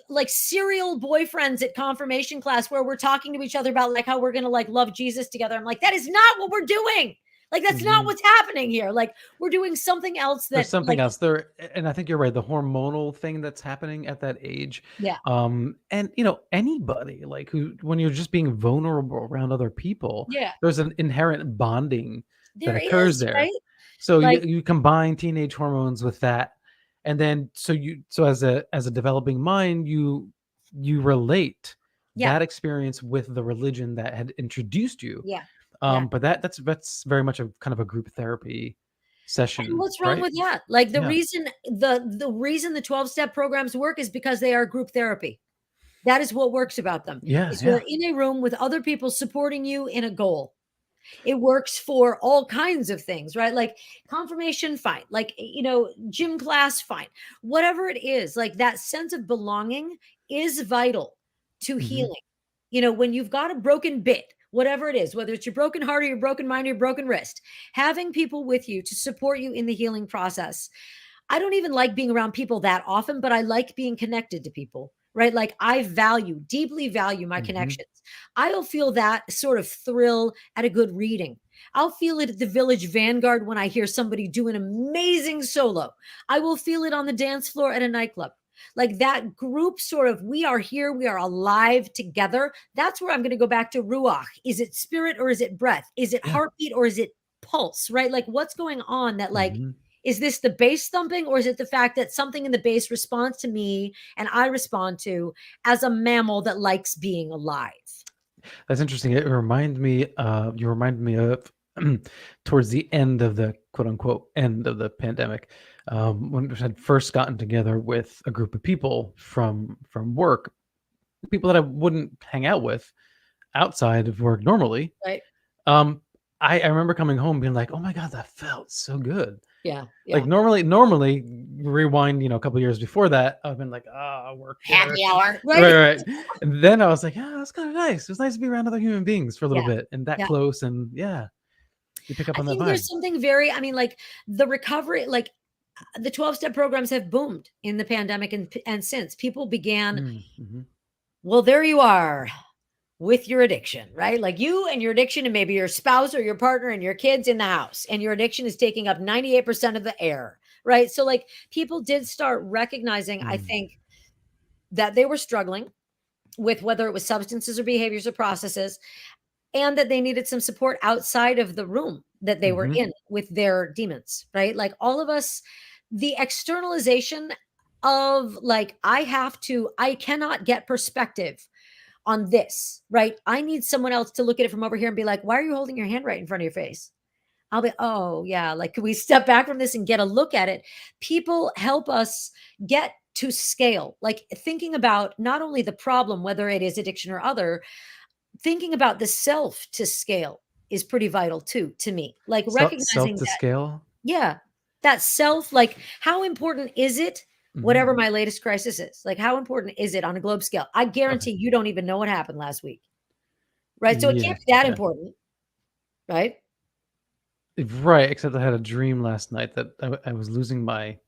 like serial boyfriends at confirmation class where we're talking to each other about like how we're gonna like love Jesus together? I'm like, that is not what we're doing. Like, that's not Mhm. what's happening here. Like, we're doing something else There's that something like, else there, and I think you're right. The hormonal thing that's happening at that age, yeah, and anybody like who, when you're just being vulnerable around other people, yeah, there's an inherent bonding that there occurs is, there. right? So Like, you combine teenage hormones with that, and then so as a developing mind, you relate yeah, that experience with the religion that had introduced you. yeah, yeah. But that's very much a kind of a group therapy And session, what's wrong right? with that? Like Yeah. the reason the 12-step programs work is because they are group therapy. That is what works about them. Yeah, Is yeah. you're in a room with other people supporting you in a goal. It works for all kinds of things, right? Like confirmation, fine. Like, gym class, fine. Whatever it is, like that sense of belonging is vital to Mhm. healing. When you've got a broken bit, whatever it is, whether it's your broken heart or your broken mind or your broken wrist, having people with you to support you in the healing process. I don't even like being around people that often, but I like being connected to people, right? Like I deeply value my Mhm. connections. I'll feel that sort of thrill at a good reading. I'll feel it at the Village Vanguard when I hear somebody do an amazing solo. I will feel it on the dance floor at a nightclub. Like that group sort of, we are here, we are alive together. That's where I'm going to go back to Ruach. Is it spirit or is it breath? Is it Yeah. heartbeat or is it pulse, right? Like what's going on that like, Mhm. is this the bass thumping or is it the fact that something in the bass responds to me and I respond to as a mammal that likes being alive? That's interesting. You remind me of towards the end of the quote unquote end of the pandemic, when I had first gotten together with a group of people from work, people that I wouldn't hang out with outside of work normally. Right. Um, I remember coming home being like, "Oh my god, that felt so good." Yeah. Like Yeah. normally, rewind, a couple years before that, I've been like, "Ah, work here." Happy hour. Right, Right. right. And then I was like, "Yeah, that's kind of nice. It was nice to be around other human beings for a little Yeah. bit and that Yeah. close." And yeah, you pick up I on that think there's vibe. something very, I mean, like the recovery, like the 12-step programs have boomed in the pandemic and since people began, Mm, mhm. well, there you are. with your addiction, right? Like you and your addiction, and maybe your spouse or your partner and your kids in the house, and your addiction is taking up 98% of the air, right? So like people did start recognizing, I think, that they were struggling with whether it was substances or behaviors or processes, and that they needed some support outside of the room that they were in with their demons, right? Like all of us, the externalization of like, I cannot get perspective on this, right? I need someone else to look at it from over here and be like, why are you holding your hand right in front of your face? I'll be, oh, yeah. Like, can we step back from this and get a look at it? People help us get to scale, like thinking about not only the problem, whether it is addiction or other, thinking about the self to scale is pretty vital too, to me. Like Self recognizing to that, scale. yeah, that self, like how important is it? Whatever my latest crisis is, like how important is it on a globe scale? I guarantee you don't even know what happened last week, right? So it can't be that important, right? Right, except I had a dream last night that I was losing my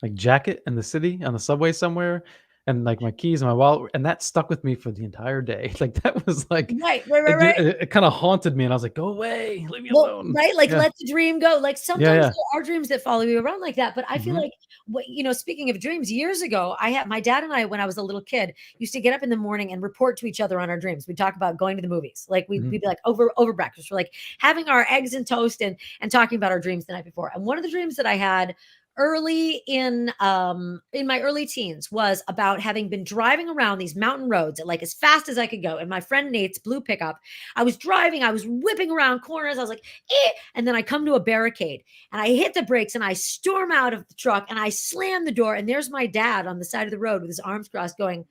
like jacket in the city on the subway somewhere, and like my keys and my wallet, and that stuck with me for the entire day. Like that was like Right, right, right, right. it kind of haunted me, and I was like, "Go away, leave me Well, alone." right, like, Yeah, let the dream go. Like, yeah, sometimes yeah. there are dreams that follow you around like that, but I feel hmm like what speaking of dreams, years ago, I had my dad and I, when I was a little kid, used to get up in the morning and report to each other on our dreams. We'd talk about going to the movies. Like, we'd be like, over breakfast. We're like having our eggs and toast and talking about our dreams the night before. And one of the dreams that I had early in my early teens was about having been driving around these mountain roads at like as fast as I could go. And my friend Nate's blue pickup, I was driving, I was whipping around corners. I was like, eh. And then I come to a barricade and I hit the brakes and I storm out of the truck and I slam the door. And there's my dad on the side of the road with his arms crossed going,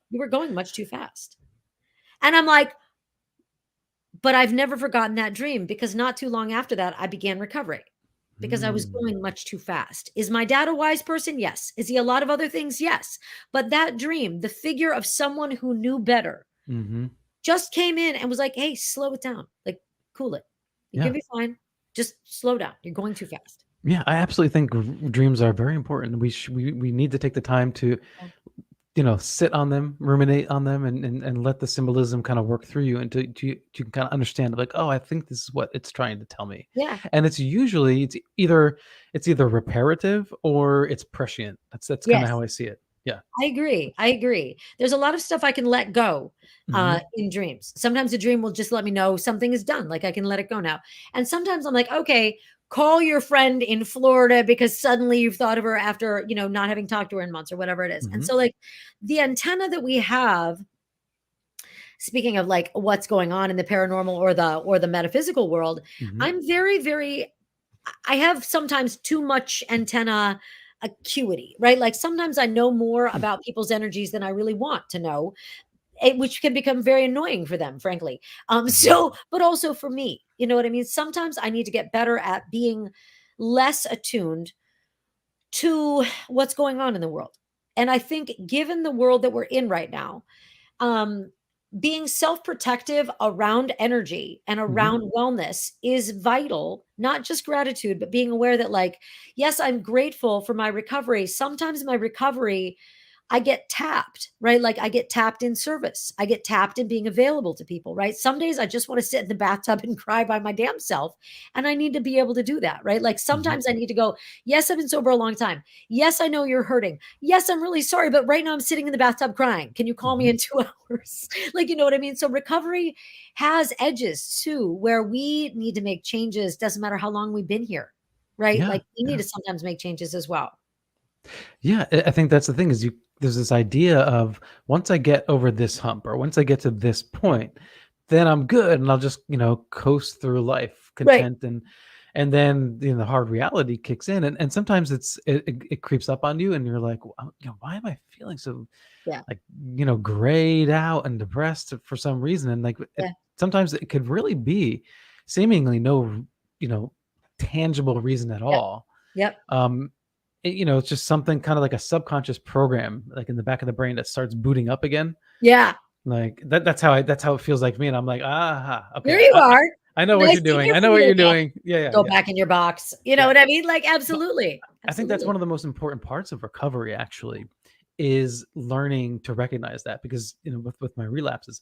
you were going much too fast. And I'm like, but I've never forgotten that dream, because not too long after that, I began recovery because I was going much too fast. Is my dad a wise person? Yes. Is he a lot of other things? Yes. But that dream, the figure of someone who knew better, just came in and was like, hey, slow it down. Like, cool it. You can be fine. Just slow down. You're going too fast. Yeah, I absolutely think dreams are very important. We need to take the time to, sit on them, ruminate on them, and let the symbolism kind of work through you, and to kind of understand, like, oh, I think this is what it's trying to tell me. Yeah. And it's either reparative or it's prescient. That's kind of Yes. how I see it. Yeah. I agree. I agree. There's a lot of stuff I can let go in dreams. Sometimes a dream will just let me know something is done. Like I can let it go now. And sometimes I'm like, okay, call your friend in Florida because suddenly you've thought of her after, not having talked to her in months or whatever it is. And so like the antenna that we have, speaking of like what's going on in the paranormal or the metaphysical world, I'm very, very, I have sometimes too much antenna acuity, right? Like sometimes I know more about people's energies than I really want to know, which can become very annoying for them, frankly. So, but also for me, you know what I mean? Sometimes I need to get better at being less attuned to what's going on in the world. And I think given the world that we're in right now, um, being self-protective around energy and around wellness is vital. Not just gratitude, but being aware that, like, yes, I'm grateful for my recovery. Sometimes my recovery, I get tapped, right? Like I get tapped in service. I get tapped in being available to people, right? Some days I just want to sit in the bathtub and cry by my damn self. And I need to be able to do that, right? Like sometimes I need to go, yes, I've been sober a long time. Yes, I know you're hurting. Yes, I'm really sorry, but right now I'm sitting in the bathtub crying. Can you call me in 2 hours? Like, you know what I mean? So recovery has edges too, where we need to make changes. Doesn't matter how long we've been here, right? Yeah. Like we need to sometimes make changes as well. Yeah, I think that's the thing is there's this idea of once I get over this hump or once I get to this point, then I'm good and I'll just, coast through life Right. content, and then the hard reality kicks in, and sometimes it creeps up on you and you're like, why am I feeling so Yeah. like, grayed out and depressed for some reason, and like Yeah. sometimes it could really be seemingly no, tangible reason at Yep. all. Yep. It's just something kind of like a subconscious program, like in the back of the brain that starts booting up again. Yeah. Like that's how it feels like me. And I'm like, okay. Here you are. I know what Nice you're to doing. hear I know from what you you're again. doing. Yeah. Go back in your box. You know what I mean? Like, absolutely. I think that's one of the most important parts of recovery, actually, is learning to recognize that, because, with my relapses,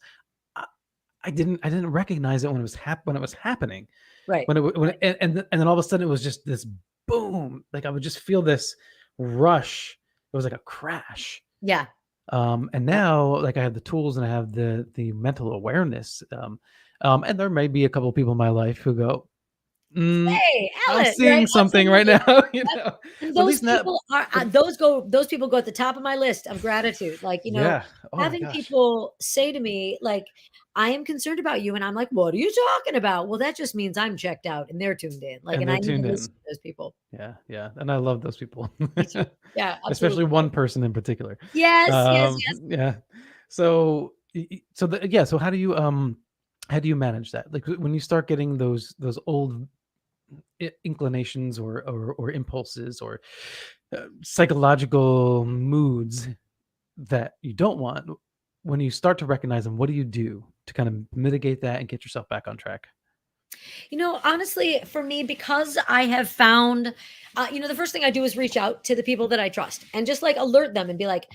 I didn't recognize it when it was happening. Right. And then all of a sudden it was just this boom. Like I would just feel this rush. It was like a crash. Yeah. And now like I have the tools and I have the mental awareness. And there may be a couple of people in my life who go, Hey, I'm Alan, seeing right? something right now, you know. And So at those least not, people are those people go at the top of my list of gratitude. Like, yeah. Oh my having gosh. people say to me, like, I am concerned about you. And I'm like, what are you talking about? Well, that just means I'm checked out and they're tuned in. Like, And and I they're need to tuned listen in. to those people. Yeah, yeah. And I love those people. Me too. Yeah, Especially absolutely. one person in particular. Yes, yes, yes. Yeah. So so how do you manage that? Like when you start getting those old inclinations or impulses or psychological moods that you don't want, when you start to recognize them, what do you do to kind of mitigate that and get yourself back on track? Honestly, for me, because I have found, the first thing I do is reach out to the people that I trust and just like alert them and be like,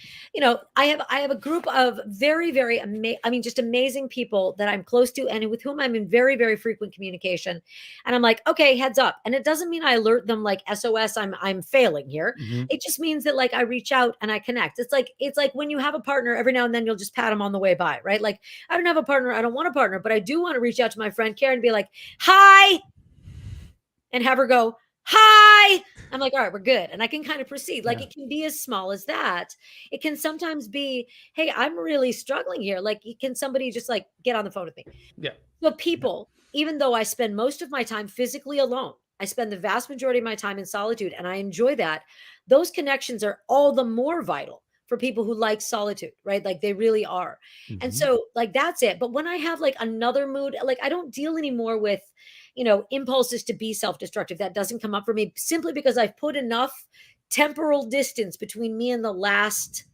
I have a group of very, very, just amazing people that I'm close to and with whom I'm in very, very frequent communication. And I'm like, okay, heads up. And it doesn't mean I alert them like SOS, I'm failing here. Mm-hmm. It just means that like I reach out and I connect. It's like when you have a partner, every now and then you'll just pat them on the way by, right? Like I don't have a partner, I don't want a partner, but I do want to reach out to my friend Karen and be like, hi, and have her go, hi. I'm like, all right, we're good. And I can kind of proceed. Like Yeah. it can be as small as that. It can sometimes be, hey, I'm really struggling here. Like, can somebody just like get on the phone with me? Yeah. But people, even though I spend most of my time physically alone, I spend the vast majority of my time in solitude and I enjoy that. Those connections are all the more vital for people who like solitude, right? Like they really are. And Mm-hmm. so like that's it. But when I have like another mood, like I don't deal anymore with, impulses to be self-destructive. That doesn't come up for me simply because I've put enough temporal distance between me and the last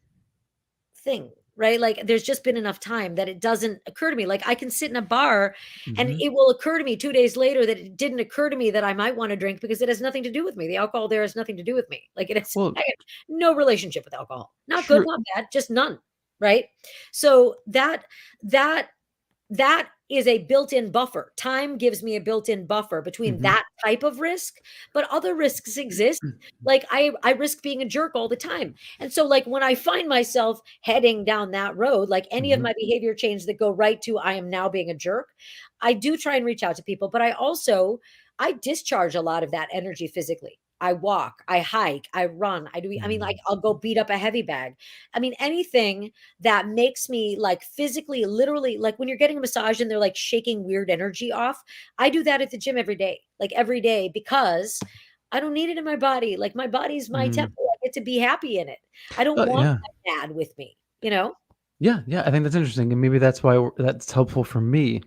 thing, right? Like there's just been enough time that it doesn't occur to me. Like I can sit in a bar and Mm-hmm. it will occur to me 2 days later that it didn't occur to me that I might want to drink because it has nothing to do with me. The alcohol there has nothing to do with me. Like it has Well, I have no relationship with alcohol. Not good, true. not bad, just none. Right. So that is a built-in buffer. Time gives me a built-in buffer between Mm-hmm. that type of risk, but other risks exist. Like I risk being a jerk all the time. And so like when I find myself heading down that road, like any of Mm-hmm. my behavior change that go right to I am now being a jerk, I do try and reach out to people, but I discharge a lot of that energy physically. I walk, I hike, I run, like I'll go beat up a heavy bag. I mean, anything that makes me like physically, literally, like when you're getting a massage and they're like shaking weird energy off, I do that at the gym every day, because I don't need it in my body. Like my body's my Mm-hmm. temple. I get to be happy in it. I don't want Yeah. that bad with me, you know? Yeah, yeah, I think that's interesting, and maybe that's why that's helpful for me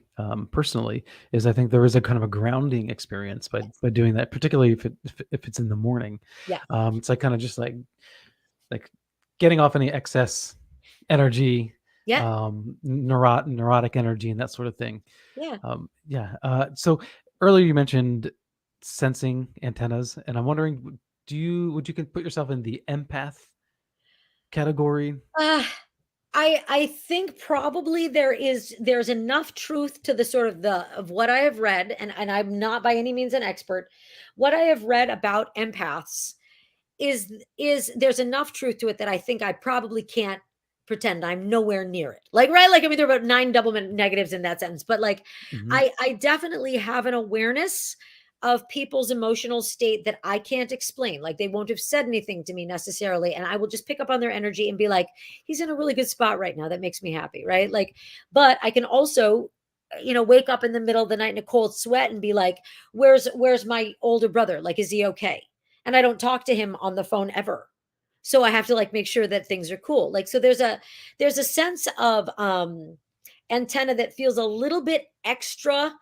personally. Is I think there is a kind of a grounding experience by doing that, particularly if it's in the morning. Yeah. It's like kind of just like getting off any excess energy, Yeah. neurotic energy, and that sort of thing. Yeah. Yeah. So earlier you mentioned sensing antennas, and I'm wondering, would you put yourself in the empath category? Uh, I think probably there's enough truth to the sort of what I have read, and I'm not by any means an expert. What I have read about empaths is there's enough truth to it that I think I probably can't pretend I'm nowhere near it. Like, right? Like, I mean, there are about 9 double negatives in that sentence, but like, Mhm. I definitely have an awareness of people's emotional state that I can't explain. Like, they won't have said anything to me necessarily, and I will just pick up on their energy and be like, he's in a really good spot right now. That makes me happy, right? Like, but I can also wake up in the middle of the night in a cold sweat and be like, where's my older brother? Like, is he okay? And I don't talk to him on the phone ever. So I have to like make sure that things are cool. Like, so there's a sense of antenna that feels a little bit extra,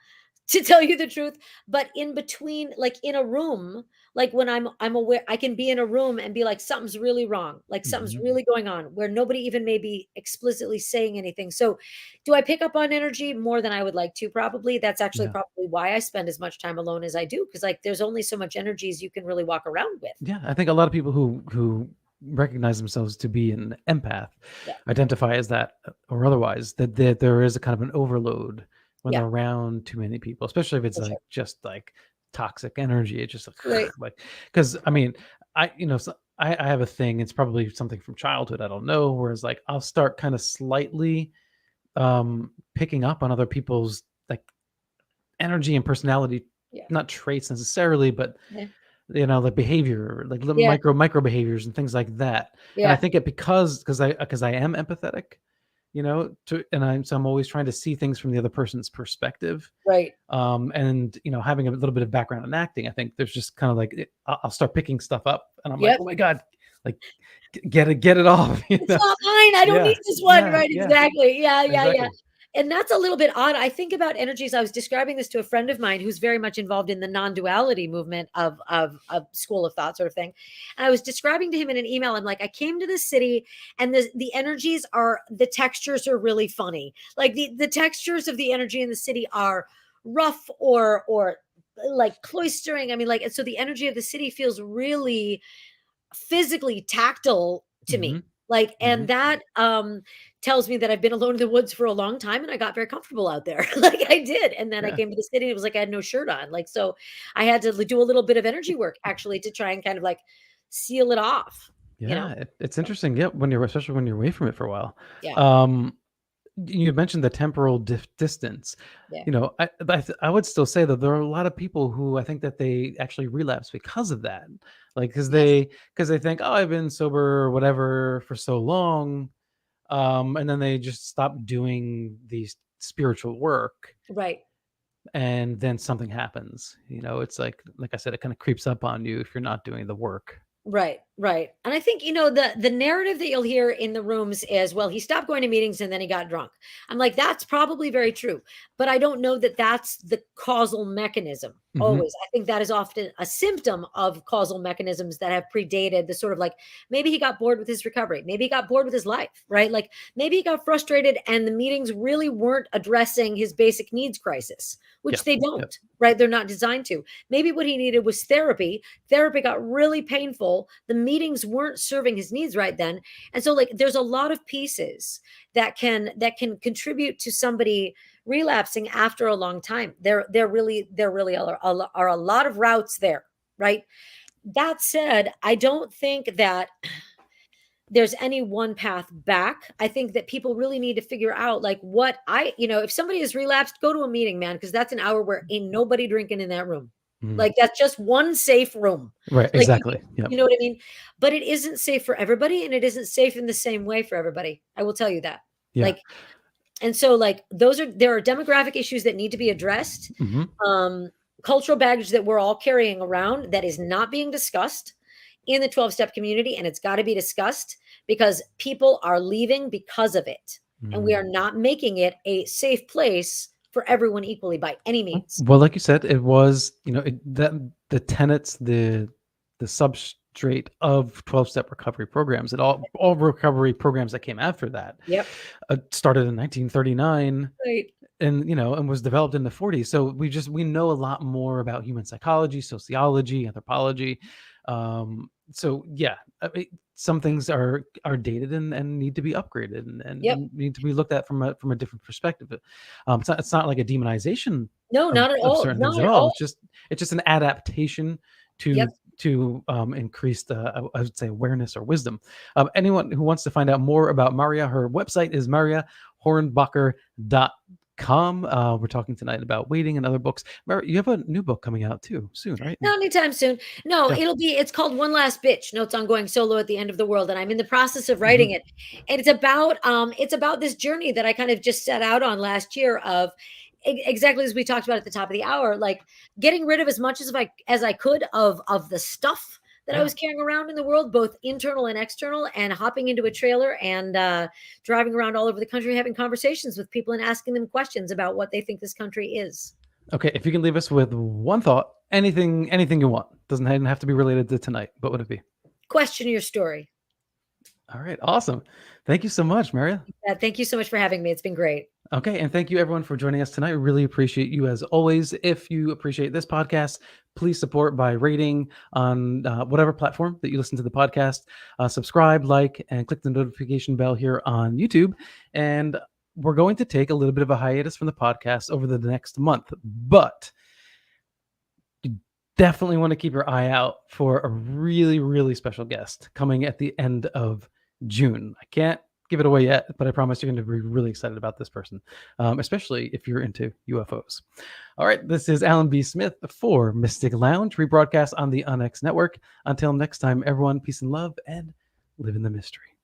to tell you the truth, but in between, like in a room, like when I'm aware, I can be in a room and be like, something's really wrong, like something's Mhm. really going on, where nobody even may be explicitly saying anything. So do I pick up on energy more than I would like to? Probably. That's actually Yeah. probably why I spend as much time alone as I do, because like there's only so much energy as you can really walk around with. Yeah, I think a lot of people who recognize themselves to be an empath Yeah. identify as that or otherwise, that there is a kind of an overload when they're around too many people, especially if it's like just like toxic energy. It's just Right. like, because I mean, I have a thing. It's probably something from childhood. I don't know. Whereas like I'll start kind of slightly picking up on other people's like energy and personality, not traits necessarily, but the behavior, like little micro behaviors and things like that. And I think it because I am empathetic, so I'm always trying to see things from the other person's perspective. Right. And having a little bit of background in acting, I think there's just kind of like I'll start picking stuff up, and I'm like, oh my god, like get it off. It's not mine. I don't need this one. Right. Exactly. Yeah. And that's a little bit odd. I think about energies. I was describing this to a friend of mine who's very much involved in the non-duality movement of school of thought sort of thing. And I was describing to him in an email, I'm like, I came to this city and the energies the textures are really funny. Like the textures of the energy in the city are rough or like cloistering. I mean, like, and so the energy of the city feels really physically tactile to me. Like, and that tells me that I've been alone in the woods for a long time and I got very comfortable out there. Like I did. And then I came to the city and it was like I had no shirt on. Like, so I had to do a little bit of energy work actually to try and kind of like seal it off. It's interesting. Yeah, especially when you're away from it for a while. You mentioned the temporal distance. I would still say that there are a lot of people who I think that they actually relapse because of that. Like, because they think, oh, I've been sober or whatever for so long. And then they just stop doing the spiritual work. Right. And then something happens. It's like I said, it kind of creeps up on you if you're not doing the work. Right. And I think, the narrative that you'll hear in the rooms is, well, he stopped going to meetings and then he got drunk. I'm like, that's probably very true. But I don't know that that's the causal mechanism always. I think that is often a symptom of causal mechanisms that have predated the sort of like, maybe he got bored with his recovery. Maybe he got bored with his life, right? Like maybe he got frustrated and the meetings really weren't addressing his basic needs crisis, which they don't, right? They're not designed to. Maybe what he needed was therapy. Therapy got really painful. The meetings weren't serving his needs right then. And so like there's a lot of pieces that can contribute to somebody relapsing after a long time. There really are a lot of routes there, right? That said, I don't think that there's any one path back. I think that people really need to figure out like if somebody has relapsed, go to a meeting, man, because that's an hour where ain't nobody drinking in that room. Like that's just one safe room. Right. Like, Exactly. You know what I mean? But it isn't safe for everybody. And it isn't safe in the same way for everybody. I will tell you that. Like, and so like there are demographic issues that need to be addressed. Cultural baggage that we're all carrying around that is not being discussed in the 12-step community. And it's got to be discussed because people are leaving because of it. And we are not making it a safe place for everyone equally by any means. Well, like you said, it was, that the tenets, the substrate of 12-step recovery programs, and all recovery programs that came after that. Started in 1939. Right. And was developed in the 40s. So we know a lot more about human psychology, sociology, anthropology. So yeah, some things are dated and need to be upgraded and need to be looked at from a different perspective. It's not like a demonization. No, not at all. Certain things at all. It's just an adaptation to increase the, I would say, awareness or wisdom. Anyone who wants to find out more about Marya, her website is maryahornbacher.com. We're talking tonight about waiting and other books. Marya, you have a new book coming out too soon, right? Not anytime soon. No, it's called One Last Bitch, Notes on Going Solo at the End of the World. And I'm in the process of writing it. And it's about this journey that I kind of just set out on last year of exactly as we talked about at the top of the hour, like getting rid of as much as I could of the stuff that I was carrying around in the world, both internal and external, and hopping into a trailer and driving around all over the country, having conversations with people and asking them questions about what they think this country is. Okay. If you can leave us with one thought, anything you want, doesn't have to be related to tonight, but what would it be? Question your story. All right. Awesome. Thank you so much, Marya. Thank you so much for having me. It's been great. Okay. And thank you everyone for joining us tonight. We really appreciate you as always. If you appreciate this podcast, please support by rating on whatever platform that you listen to the podcast. Subscribe, like, and click the notification bell here on YouTube. And we're going to take a little bit of a hiatus from the podcast over the next month, but you definitely want to keep your eye out for a really, really special guest coming at the end of June. I can't give it away yet, but I promise you're going to be really excited about this person, especially if you're into UFOs. All right, this is Alan B. Smith for Mystic Lounge, rebroadcast on the Onyx Network. Until next time, everyone, peace and love, and live in the mystery.